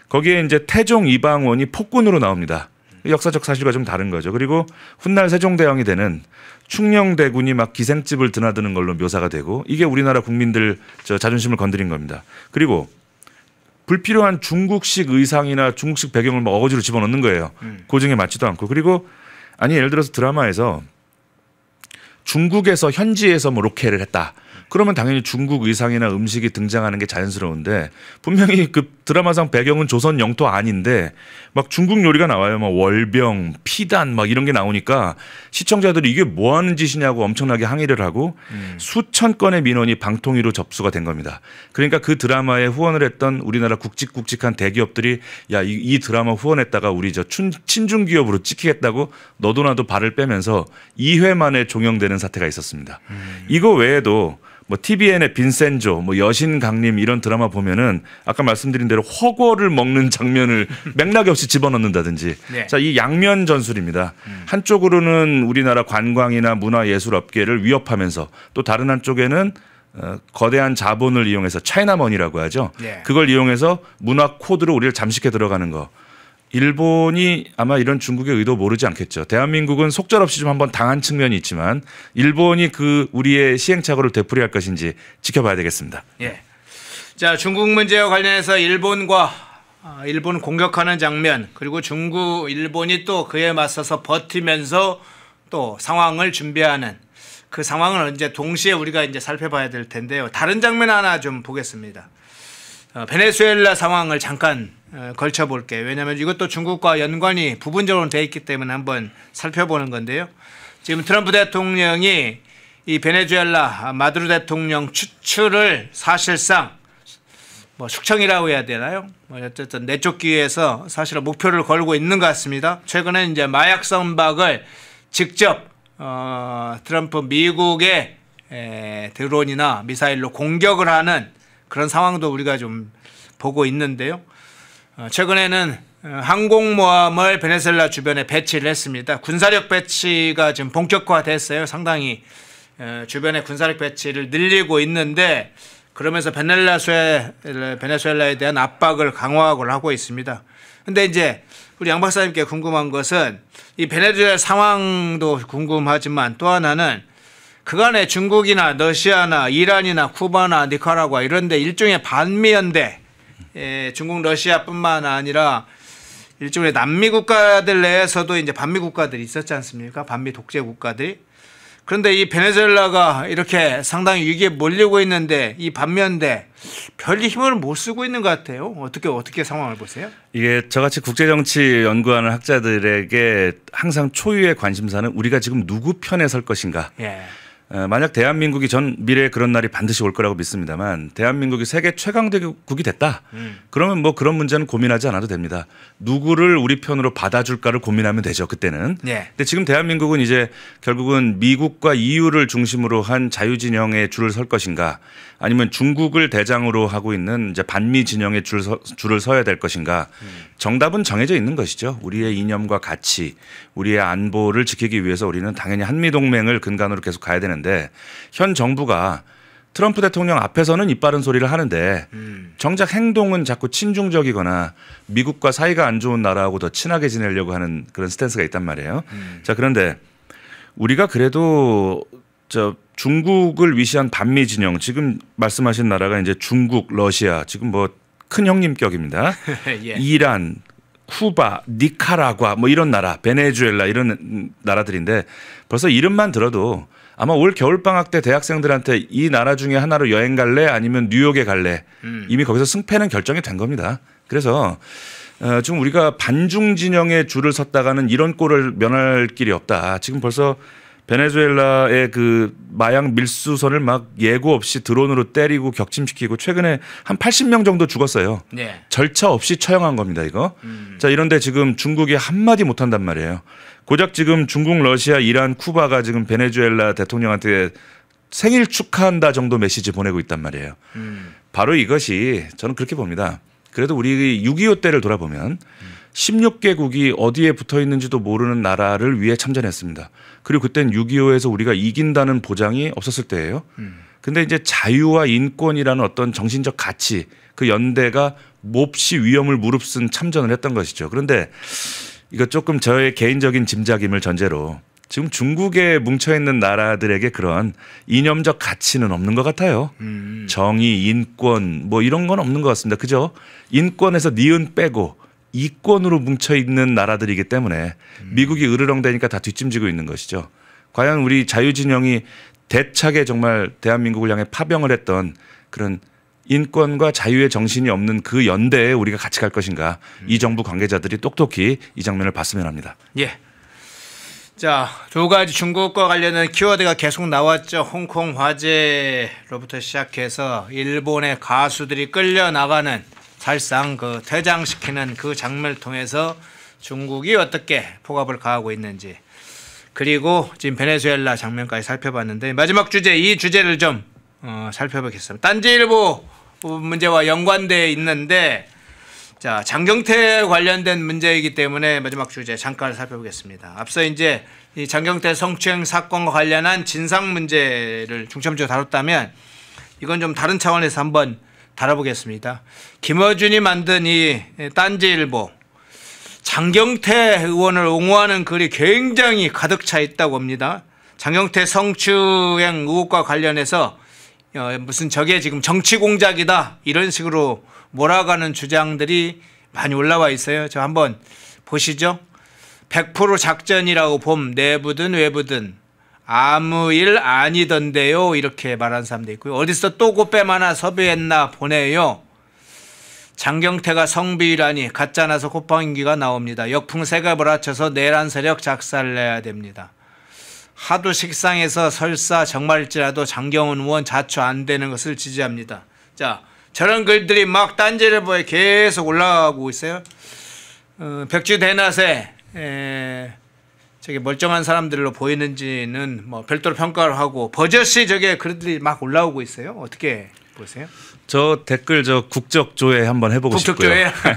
거기에 이제 태종 이방원이 폭군으로 나옵니다. 역사적 사실과 좀 다른 거죠. 그리고 훗날 세종대왕이 되는 충녕대군이 막 기생집을 드나드는 걸로 묘사가 되고 이게 우리나라 국민들 자존심을 건드린 겁니다. 그리고 불필요한 중국식 의상이나 중국식 배경을 막 어거지로 집어넣는 거예요. 고증에 맞지도 않고. 그리고 예를 들어서 드라마에서 중국에서 현지에서 뭐 로케를 했다. 그러면 당연히 중국 의상이나 음식이 등장하는 게 자연스러운데 분명히 그 드라마상 배경은 조선 영토 아닌데 막 중국 요리가 나와요. 막 월병, 피단 막 이런 게 나오니까 시청자들이 이게 뭐 하는 짓이냐고 엄청나게 항의를 하고 수천 건의 민원이 방통위로 접수가 된 겁니다. 그러니까 그 드라마에 후원을 했던 우리나라 굵직굵직한 대기업들이 야, 이 드라마 후원했다가 우리 친중 기업으로 찍히겠다고 너도 나도 발을 빼면서 2회 만에 종영되는 사태가 있었습니다. 이거 외에도 뭐 TVN의 빈센조, 뭐 여신 강림 이런 드라마 보면은 아까 말씀드린 대로 허거를 먹는 장면을 맥락이 없이 집어넣는다든지. 네. 자, 이 양면 전술입니다. 한쪽으로는 우리나라 관광이나 문화예술 업계를 위협하면서 또 다른 한쪽에는 거대한 자본을 이용해서 차이나머니라고 하죠. 네. 그걸 이용해서 문화 코드로 우리를 잠식해 들어가는 거. 일본이 아마 이런 중국의 의도 모르지 않겠죠. 대한민국은 속절없이 좀 한번 당한 측면이 있지만 일본이 그 우리의 시행착오를 되풀이할 것인지 지켜봐야 되겠습니다. 예. 자, 중국 문제와 관련해서 일본 공격하는 장면 그리고 일본이 또 그에 맞서서 버티면서 또 상황을 준비하는 그 상황을 이제 동시에 우리가 이제 살펴봐야 될 텐데요. 다른 장면 하나 좀 보겠습니다. 베네수엘라 상황을 잠깐 걸쳐 볼게요. 왜냐하면 이것도 중국과 연관이 부분적으로 돼 있기 때문에 한번 살펴보는 건데요. 지금 트럼프 대통령이 이 베네수엘라 마두로 대통령 추출을 사실상 뭐 숙청이라고 해야 되나요? 뭐 어쨌든 내쫓기 위해서 사실은 목표를 걸고 있는 것 같습니다. 최근에 이제 마약 선박을 직접 트럼프 미국의 드론이나 미사일로 공격을 하는 그런 상황도 우리가 좀 보고 있는데요. 최근에는 항공모함을 베네수엘라 주변에 배치를 했습니다. 군사력 배치가 지금 본격화됐어요. 상당히 주변에 군사력 배치를 늘리고 있는데 그러면서 베네수엘라에 대한 압박을 강화하고 하고 있습니다. 근데 이제 우리 양 박사님께 궁금한 것은 이 베네수엘라 상황도 궁금하지만 또 하나는 그간에 중국이나 러시아나 이란이나 쿠바나 니카라과 이런 데 일종의 반미연대, 중국 러시아뿐만 아니라 일종의 남미 국가들 내에서도 이제 반미 국가들이 있었지 않습니까? 반미 독재 국가들이. 그런데 이 베네수엘라가 이렇게 상당히 위기에 몰리고 있는데 이 반면대 별리 힘을 못 쓰고 있는 것 같아요. 어떻게 상황을 보세요? 이게 저같이 국제정치 연구하는 학자들에게 항상 초유의 관심사는 우리가 지금 누구 편에 설 것인가. 예. 만약 대한민국이 전 미래에 그런 날이 반드시 올 거라고 믿습니다만 대한민국이 세계 최강대국이 됐다. 그러면 뭐 그런 문제는 고민하지 않아도 됩니다. 누구를 우리 편으로 받아줄까를 고민하면 되죠. 그때는. 네. 근데 지금 대한민국은 이제 결국은 미국과 EU를 중심으로 한 자유진영에 줄을 설 것인가 아니면 중국을 대장으로 하고 있는 이제 반미 진영에 줄을 서야 될 것인가 정답은 정해져 있는 것이죠. 우리의 이념과 가치, 우리의 안보를 지키기 위해서 우리는 당연히 한미동맹을 근간으로 계속 가야 되는데 현 정부가 트럼프 대통령 앞에서는 입바른 소리를 하는데 정작 행동은 자꾸 친중적이거나 미국과 사이가 안 좋은 나라하고 더 친하게 지내려고 하는 그런 스탠스가 있단 말이에요. 자, 그런데 우리가 그래도 중국을 위시한 반미 진영 지금 말씀하신 나라가 이제 중국, 러시아 지금 뭐 큰 형님격입니다. 예. 이란, 쿠바, 니카라과 뭐 이런 나라, 베네수엘라 이런 나라들인데 벌써 이름만 들어도 아마 올 겨울방학 때 대학생들한테 이 나라 중에 하나로 여행 갈래 아니면 뉴욕에 갈래 이미 거기서 승패는 결정이 된 겁니다. 그래서 지금 우리가 반중 진영에 줄을 섰다가는 이런 꼴을 면할 길이 없다. 지금 벌써 베네수엘라의 그 마약 밀수선을 막 예고 없이 드론으로 때리고 격침시키고 최근에 한 80명 정도 죽었어요. 네. 절차 없이 처형한 겁니다, 이거. 자, 이런데 지금 중국이 한마디 못 한단 말이에요. 고작 지금 중국, 러시아, 이란, 쿠바가 지금 베네수엘라 대통령한테 생일 축하한다 정도 메시지 보내고 있단 말이에요. 바로 이것이 저는 그렇게 봅니다. 그래도 우리 6.25 때를 돌아보면 16개국이 어디에 붙어 있는지도 모르는 나라를 위해 참전했습니다. 그리고 그땐 6.25에서 우리가 이긴다는 보장이 없었을 때예요. 근데 이제 자유와 인권이라는 어떤 정신적 가치 그 연대가 몹시 위험을 무릅쓴 참전을 했던 것이죠. 그런데 이거 조금 저의 개인적인 짐작임을 전제로 지금 중국에 뭉쳐있는 나라들에게 그런 이념적 가치는 없는 것 같아요. 정의, 인권 뭐 이런 건 없는 것 같습니다. 그죠? 인권에서 니은 빼고 이권으로 뭉쳐있는 나라들이기 때문에 미국이 으르렁대니까 다 뒷짐지고 있는 것이죠. 과연 우리 자유진영이 대차게 정말 대한민국을 향해 파병을 했던 그런 인권과 자유의 정신이 없는 그 연대에 우리가 같이 갈 것인가. 이 정부 관계자들이 똑똑히 이 장면을 봤으면 합니다. 예. 자, 두 가지 중국과 관련된 키워드가 계속 나왔죠. 홍콩 화재로부터 시작해서 일본의 가수들이 끌려나가는 사실상 그 퇴장시키는 그 장면을 통해서 중국이 어떻게 폭압을 가하고 있는지 그리고 지금 베네수엘라 장면까지 살펴봤는데 마지막 주제 이 주제를 좀 살펴보겠습니다. 딴지일보 문제와 연관되어 있는데 자 장경태 관련된 문제이기 때문에 마지막 주제 잠깐 살펴보겠습니다. 앞서 이제 이 장경태 성추행 사건과 관련한 진상 문제를 중점적으로 다뤘다면 이건 좀 다른 차원에서 한번 다뤄보겠습니다. 김어준이 만든 이 딴지일보 장경태 의원을 옹호하는 글이 굉장히 가득 차 있다고 합니다. 장경태 성추행 의혹과 관련해서 무슨 저게 지금 정치 공작이다 이런 식으로 몰아가는 주장들이 많이 올라와 있어요. 저 한번 보시죠. 100% 작전이라고 봄 내부든 외부든 아무 일 아니던데요. 이렇게 말하는 사람도 있고요. 어디서 또 꽃뱀 하나 섭외했나 보네요. 장경태가 성비라니 가짜나서 콧방귀가 나옵니다. 역풍새가 몰아쳐서 내란 세력 작살내야 됩니다. 하도 식상해서 설사 정말일지라도 장경훈 의원 자초 안 되는 것을 지지합니다. 자, 저런 글들이 막 딴지일보에 계속 올라가고 있어요. 백주 대낮에 저게 멀쩡한 사람들로 보이는지는 뭐 별도로 평가를 하고 버젓이 저게 글들이 막 올라오고 있어요. 어떻게 보세요? 저 댓글 저 국적조회 한번 해보고 국적조회? 싶고요.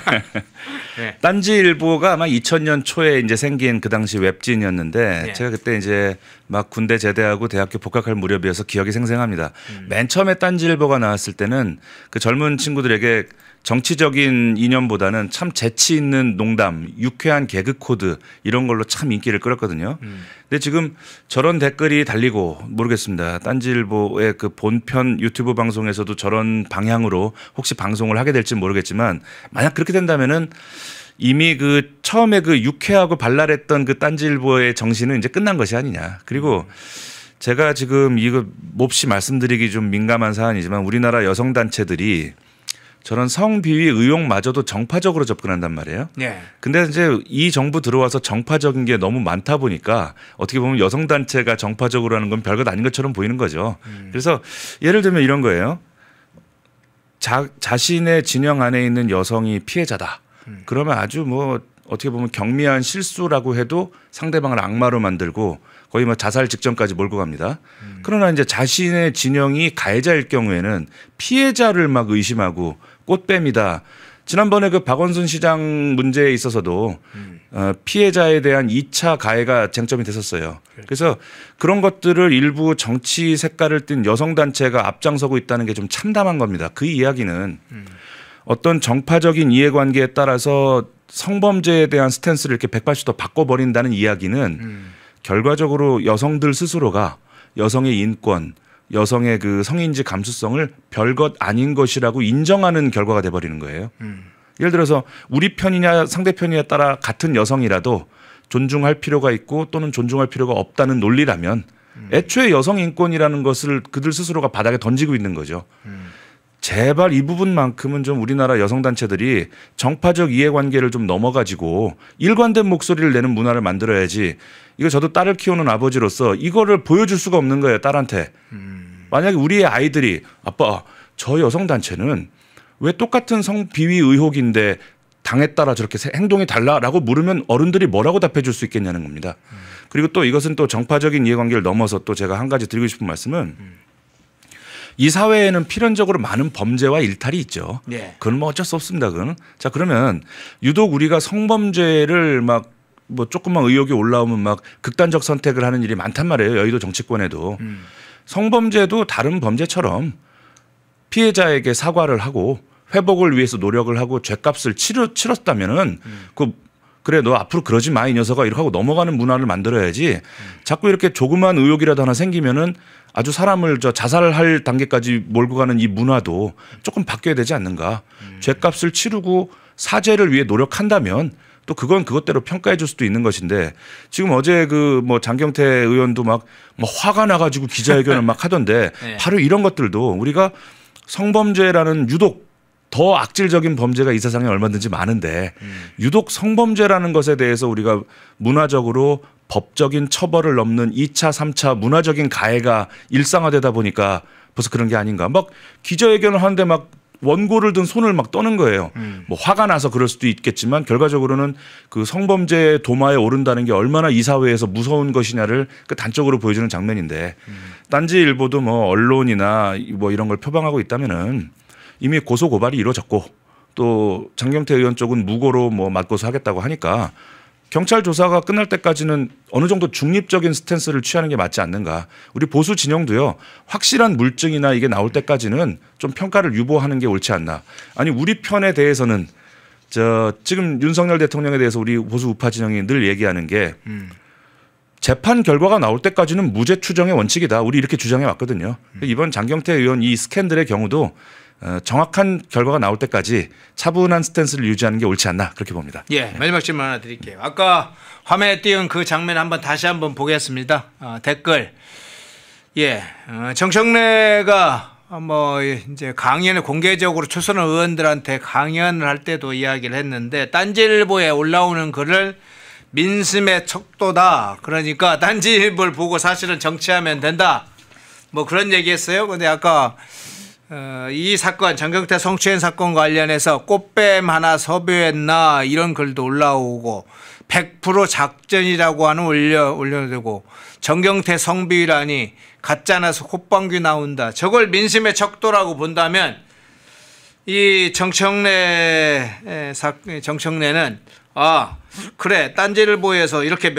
네. 딴지일보가 아마 2000년 초에 이제 생긴 그 당시 웹진이었는데 네. 제가 그때 이제 막 군대 제대하고 대학교 복학할 무렵이어서 기억이 생생합니다. 맨 처음에 딴지일보가 나왔을 때는 그 젊은 친구들에게 정치적인 이념보다는 참 재치 있는 농담, 유쾌한 개그 코드 이런 걸로 참 인기를 끌었거든요. 근데 지금 저런 댓글이 달리고 모르겠습니다. 딴지일보의 그 본편 유튜브 방송에서도 저런 방향으로 혹시 방송을 하게 될지 모르겠지만 만약 그렇게 된다면은 이미 그 처음에 그 유쾌하고 발랄했던 그 딴지일보의 정신은 이제 끝난 것이 아니냐. 그리고 제가 지금 이거 몹시 말씀드리기 좀 민감한 사안이지만 우리나라 여성 단체들이 저런 성비위 의혹마저도 정파적으로 접근한단 말이에요. 네. 근데 이제 이 정부 들어와서 정파적인 게 너무 많다 보니까 어떻게 보면 여성 단체가 정파적으로 하는 건 별것 아닌 것처럼 보이는 거죠. 그래서 예를 들면 이런 거예요. 자신의 진영 안에 있는 여성이 피해자다. 그러면 아주 뭐 어떻게 보면 경미한 실수라고 해도 상대방을 악마로 만들고 거의 뭐 자살 직전까지 몰고 갑니다. 그러나 이제 자신의 진영이 가해자일 경우에는 피해자를 막 의심하고 꽃뱀이다. 지난번에 그 박원순 시장 문제에 있어서도 피해자에 대한 2차 가해가 쟁점이 됐었어요. 그래서 그런 것들을 일부 정치 색깔을 띤 여성단체가 앞장서고 있다는 게 좀 참담한 겁니다. 그 이야기는 어떤 정파적인 이해관계에 따라서 성범죄에 대한 스탠스를 이렇게 180도 바꿔버린다는 이야기는 결과적으로 여성들 스스로가 여성의 인권, 여성의 그 성인지 감수성을 별것 아닌 것이라고 인정하는 결과가 돼버리는 거예요. 예를 들어서 우리 편이냐 상대편이냐에 따라 같은 여성이라도 존중할 필요가 있고 또는 존중할 필요가 없다는 논리라면 애초에 여성 인권이라는 것을 그들 스스로가 바닥에 던지고 있는 거죠. 제발 이 부분만큼은 좀 우리나라 여성단체들이 정파적 이해관계를 좀 넘어가지고 일관된 목소리를 내는 문화를 만들어야지. 이거 저도 딸을 키우는 아버지로서 이거를 보여줄 수가 없는 거예요, 딸한테. 만약에 우리의 아이들이 아빠 저 여성단체는 왜 똑같은 성비위 의혹인데 당에 따라 저렇게 행동이 달라라고 물으면 어른들이 뭐라고 답해 줄 수 있겠냐는 겁니다. 그리고 또 이것은 또 정파적인 이해관계를 넘어서 또 제가 한 가지 드리고 싶은 말씀은 이 사회에는 필연적으로 많은 범죄와 일탈이 있죠. 네. 그건 뭐 어쩔 수 없습니다. 그건. 자, 그러면 유독 우리가 성범죄를 막 뭐 조금만 의혹이 올라오면 막 극단적 선택을 하는 일이 많단 말이에요. 여의도 정치권에도. 성범죄도 다른 범죄처럼 피해자에게 사과를 하고 회복을 위해서 노력을 하고 죄값을 치렀다면은 그래 너 앞으로 그러지 마 이 녀석아 이렇게 하고 넘어가는 문화를 만들어야지. 자꾸 이렇게 조그만 의혹이라도 하나 생기면은 아주 사람을 자살할 단계까지 몰고 가는 이 문화도 조금 바뀌어야 되지 않는가. 죄값을 치르고 사죄를 위해 노력한다면 또 그건 그것대로 평가해 줄 수도 있는 것인데 지금 어제 그 뭐 장경태 의원도 막 뭐 화가 나가지고 기자회견을 막 하던데 네. 바로 이런 것들도 우리가 성범죄라는 유독 더 악질적인 범죄가 이 세상에 얼마든지 많은데 유독 성범죄라는 것에 대해서 우리가 문화적으로 법적인 처벌을 넘는 2차, 3차 문화적인 가해가 일상화되다 보니까 벌써 그런 게 아닌가. 막 기자회견을 하는데 막 원고를 든 손을 막 떠는 거예요. 뭐 화가 나서 그럴 수도 있겠지만 결과적으로는 그 성범죄 도마에 오른다는 게 얼마나 이 사회에서 무서운 것이냐를 그 단적으로 보여주는 장면인데 딴지일보도 뭐 언론이나 뭐 이런 걸 표방하고 있다면은 이미 고소 고발이 이루어졌고 또 장경태 의원 쪽은 무고로 뭐 맞고소하겠다고 하니까 경찰 조사가 끝날 때까지는 어느 정도 중립적인 스탠스를 취하는 게 맞지 않는가. 우리 보수 진영도요. 확실한 물증이나 이게 나올 때까지는 좀 평가를 유보하는 게 옳지 않나. 아니 우리 편에 대해서는 지금 윤석열 대통령에 대해서 우리 보수 우파 진영이 늘 얘기하는 게 재판 결과가 나올 때까지는 무죄 추정의 원칙이다. 우리 이렇게 주장해 왔거든요. 이번 장경태 의원 이 스캔들의 경우도 정확한 결과가 나올 때까지 차분한 스탠스를 유지하는 게 옳지 않나 그렇게 봅니다. 예, 마지막 질문 하나 드릴게요. 아까 화면에 띄운 그 장면 다시 한번 보겠습니다. 댓글. 예, 정청래가 뭐 이제 강연을 공개적으로 초선 의원들한테 강연을 할 때도 이야기를 했는데 딴지일보에 올라오는 글을 민심의 척도다. 그러니까 딴지일보를 보고 사실은 정치하면 된다. 뭐 그런 얘기했어요. 근데 아까 이 사건 정경태 성추행 사건 관련해서 꽃뱀 하나 섭외했나 이런 글도 올라오고 100% 작전이라고 하는 올려두고 정경태 성비위라니 가짜나서 콧방귀 나온다. 저걸 민심의 척도라고 본다면 이 정청래는 그래 딴지일보에서 이렇게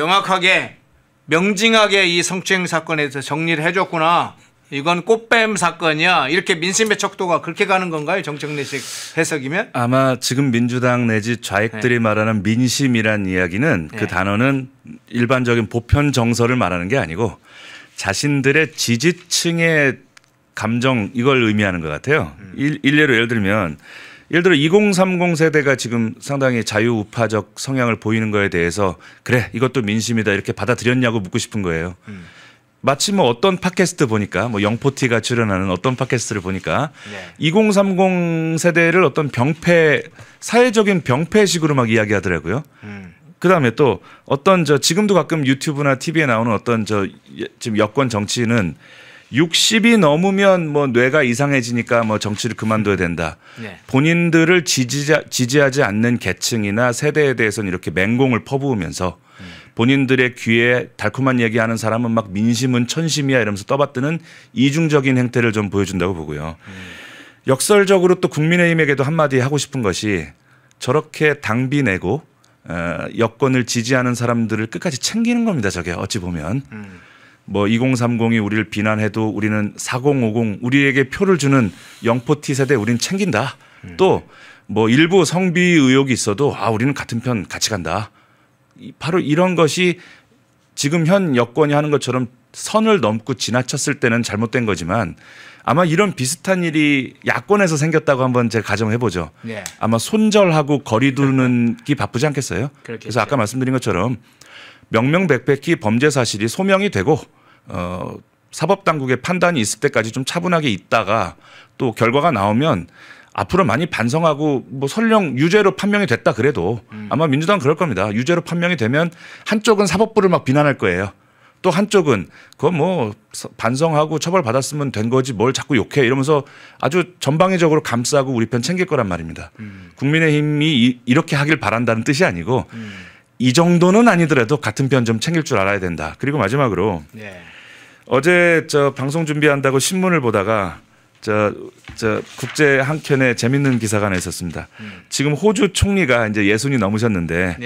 명징하게 이 성추행 사건에서 정리를 해줬구나. 이건 꽃뱀 사건이야. 이렇게 민심의 척도가 그렇게 가는 건가요? 정청래식 해석이면? 아마 지금 민주당 내지 좌익들이 말하는 민심이란 이야기는 그 단어는 일반적인 보편 정서를 말하는 게 아니고 자신들의 지지층의 감정 이걸 의미하는 것 같아요. 일례로 예를 들어 2030 세대가 지금 상당히 자유우파적 성향을 보이는 거에 대해서 그래 이것도 민심이다 이렇게 받아들였냐고 묻고 싶은 거예요. 마치 뭐 어떤 팟캐스트 보니까 뭐 영포티가 출연하는 어떤 팟캐스트를 보니까 2030 세대를 어떤 사회적인 병폐식으로 막 이야기하더라고요. 그다음에 또 어떤 지금도 가끔 유튜브나 TV에 나오는 어떤 지금 여권 정치인은 60이 넘으면 뭐 뇌가 이상해지니까 뭐 정치를 그만둬야 된다. 본인들을 지지하지 않는 계층이나 세대에 대해서는 이렇게 맹공을 퍼부으면서 본인들의 귀에 달콤한 얘기하는 사람은 막 민심은 천심이야 이러면서 떠받드는 이중적인 행태를 좀 보여준다고 보고요. 역설적으로 또 국민의힘에게도 한마디 하고 싶은 것이 저렇게 당비 내고 여권을 지지하는 사람들을 끝까지 챙기는 겁니다. 저게 어찌 보면. 뭐 2030이 우리를 비난해도 우리는 4050 우리에게 표를 주는 영포티 세대 우리는 챙긴다. 또 뭐 일부 성비 의혹이 있어도 우리는 같은 편 같이 간다. 바로 이런 것이 지금 현 여권이 하는 것처럼 선을 넘고 지나쳤을 때는 잘못된 거지만 아마 이런 비슷한 일이 야권에서 생겼다고 한번 제가 가정해 보죠. 아마 손절하고 거리 두는 게 바쁘지 않겠어요? 그렇겠죠. 그래서 아까 말씀드린 것처럼 명명백백히 범죄 사실이 소명이 되고 사법당국의 판단이 있을 때까지 좀 차분하게 있다가 또 결과가 나오면 앞으로 많이 반성하고 뭐 설령 유죄로 판명이 됐다 그래도 아마 민주당은 그럴 겁니다. 유죄로 판명이 되면 한쪽은 사법부를 막 비난할 거예요. 또 한쪽은 그거 뭐 반성하고 처벌받았으면 된 거지 뭘 자꾸 욕해 이러면서 아주 전방위적으로 감싸고 우리 편 챙길 거란 말입니다. 국민의힘이 이렇게 하길 바란다는 뜻이 아니고 이 정도는 아니더라도 같은 편 좀 챙길 줄 알아야 된다. 그리고 마지막으로 어제 방송 준비한다고 신문을 보다가 국제 한켠에 재밌는 기사가 하나 있었습니다. 지금 호주 총리가 이제 60이 넘으셨는데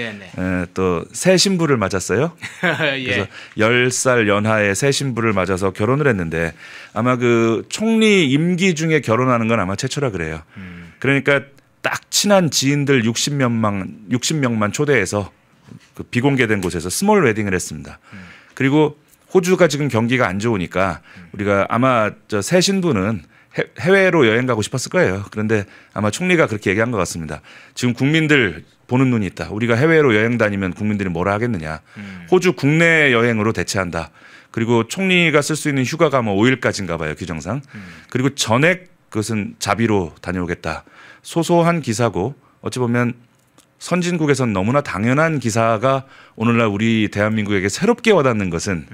또 새 신부를 맞았어요. 그래서 10살 연하의 새 신부를 맞아서 결혼을 했는데 아마 그 총리 임기 중에 결혼하는 건 아마 최초라 그래요. 그러니까 딱 친한 지인들 60명만 초대해서 그 비공개된 곳에서 스몰 웨딩을 했습니다. 그리고 호주가 지금 경기가 안 좋으니까 우리가 아마 새 신부는 해외로 여행 가고 싶었을 거예요. 그런데 아마 총리가 그렇게 얘기한 것 같습니다. 지금 국민들 보는 눈이 있다. 우리가 해외로 여행 다니면 국민들이 뭐라 하겠느냐. 호주 국내 여행으로 대체한다. 그리고 총리가 쓸 수 있는 휴가가 뭐 5일까지인가 봐요. 규정상. 그리고 전액 그것은 자비로 다녀오겠다. 소소한 기사고 어찌 보면 선진국에선 너무나 당연한 기사가 오늘날 우리 대한민국에게 새롭게 와닿는 것은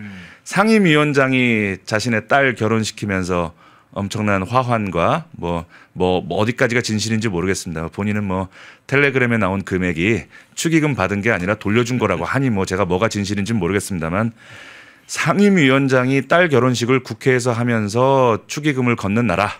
상임위원장이 자신의 딸 결혼시키면서 엄청난 화환과 뭐 어디까지가 진실인지 모르겠습니다. 본인은 뭐 텔레그램에 나온 금액이 축의금 받은 게 아니라 돌려준 거라고 하니 뭐 제가 뭐가 진실인지 모르겠습니다만 상임위원장이 딸 결혼식을 국회에서 하면서 축의금을 걷는 나라.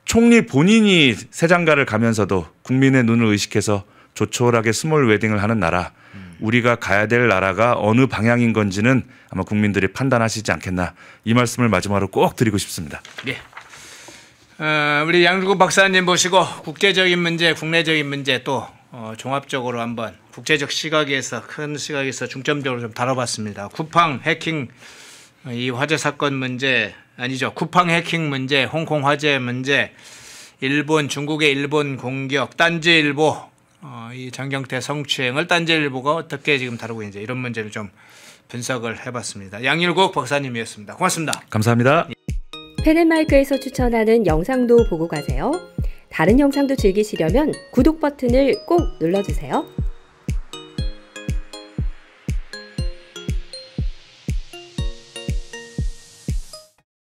총리 본인이 새장가를 가면서도 국민의 눈을 의식해서 조촐하게 스몰 웨딩을 하는 나라. 우리가 가야 될 나라가 어느 방향인 건지는 아마 국민들이 판단하시지 않겠나. 이 말씀을 마지막으로 꼭 드리고 싶습니다. 네. 우리 양주국 박사님 모시고 국제적인 문제, 국내적인 문제 또 종합적으로 한번 국제적 시각에서 큰 시각에서 중점적으로 좀 다뤄봤습니다. 쿠팡 해킹 이 화재 사건 문제 아니죠. 쿠팡 해킹 문제, 홍콩 화재 문제 중국의 일본 공격, 딴지일보 이 장경태 성추행을 딴지일보가 어떻게 지금 다루고 있는지 이런 문제를 좀 분석을 해봤습니다. 양일국 박사님이었습니다. 고맙습니다. 감사합니다. 펜앤마이크에서 추천하는 영상도 보고 가세요. 다른 영상도 즐기시려면 구독 버튼을 꼭 눌러주세요.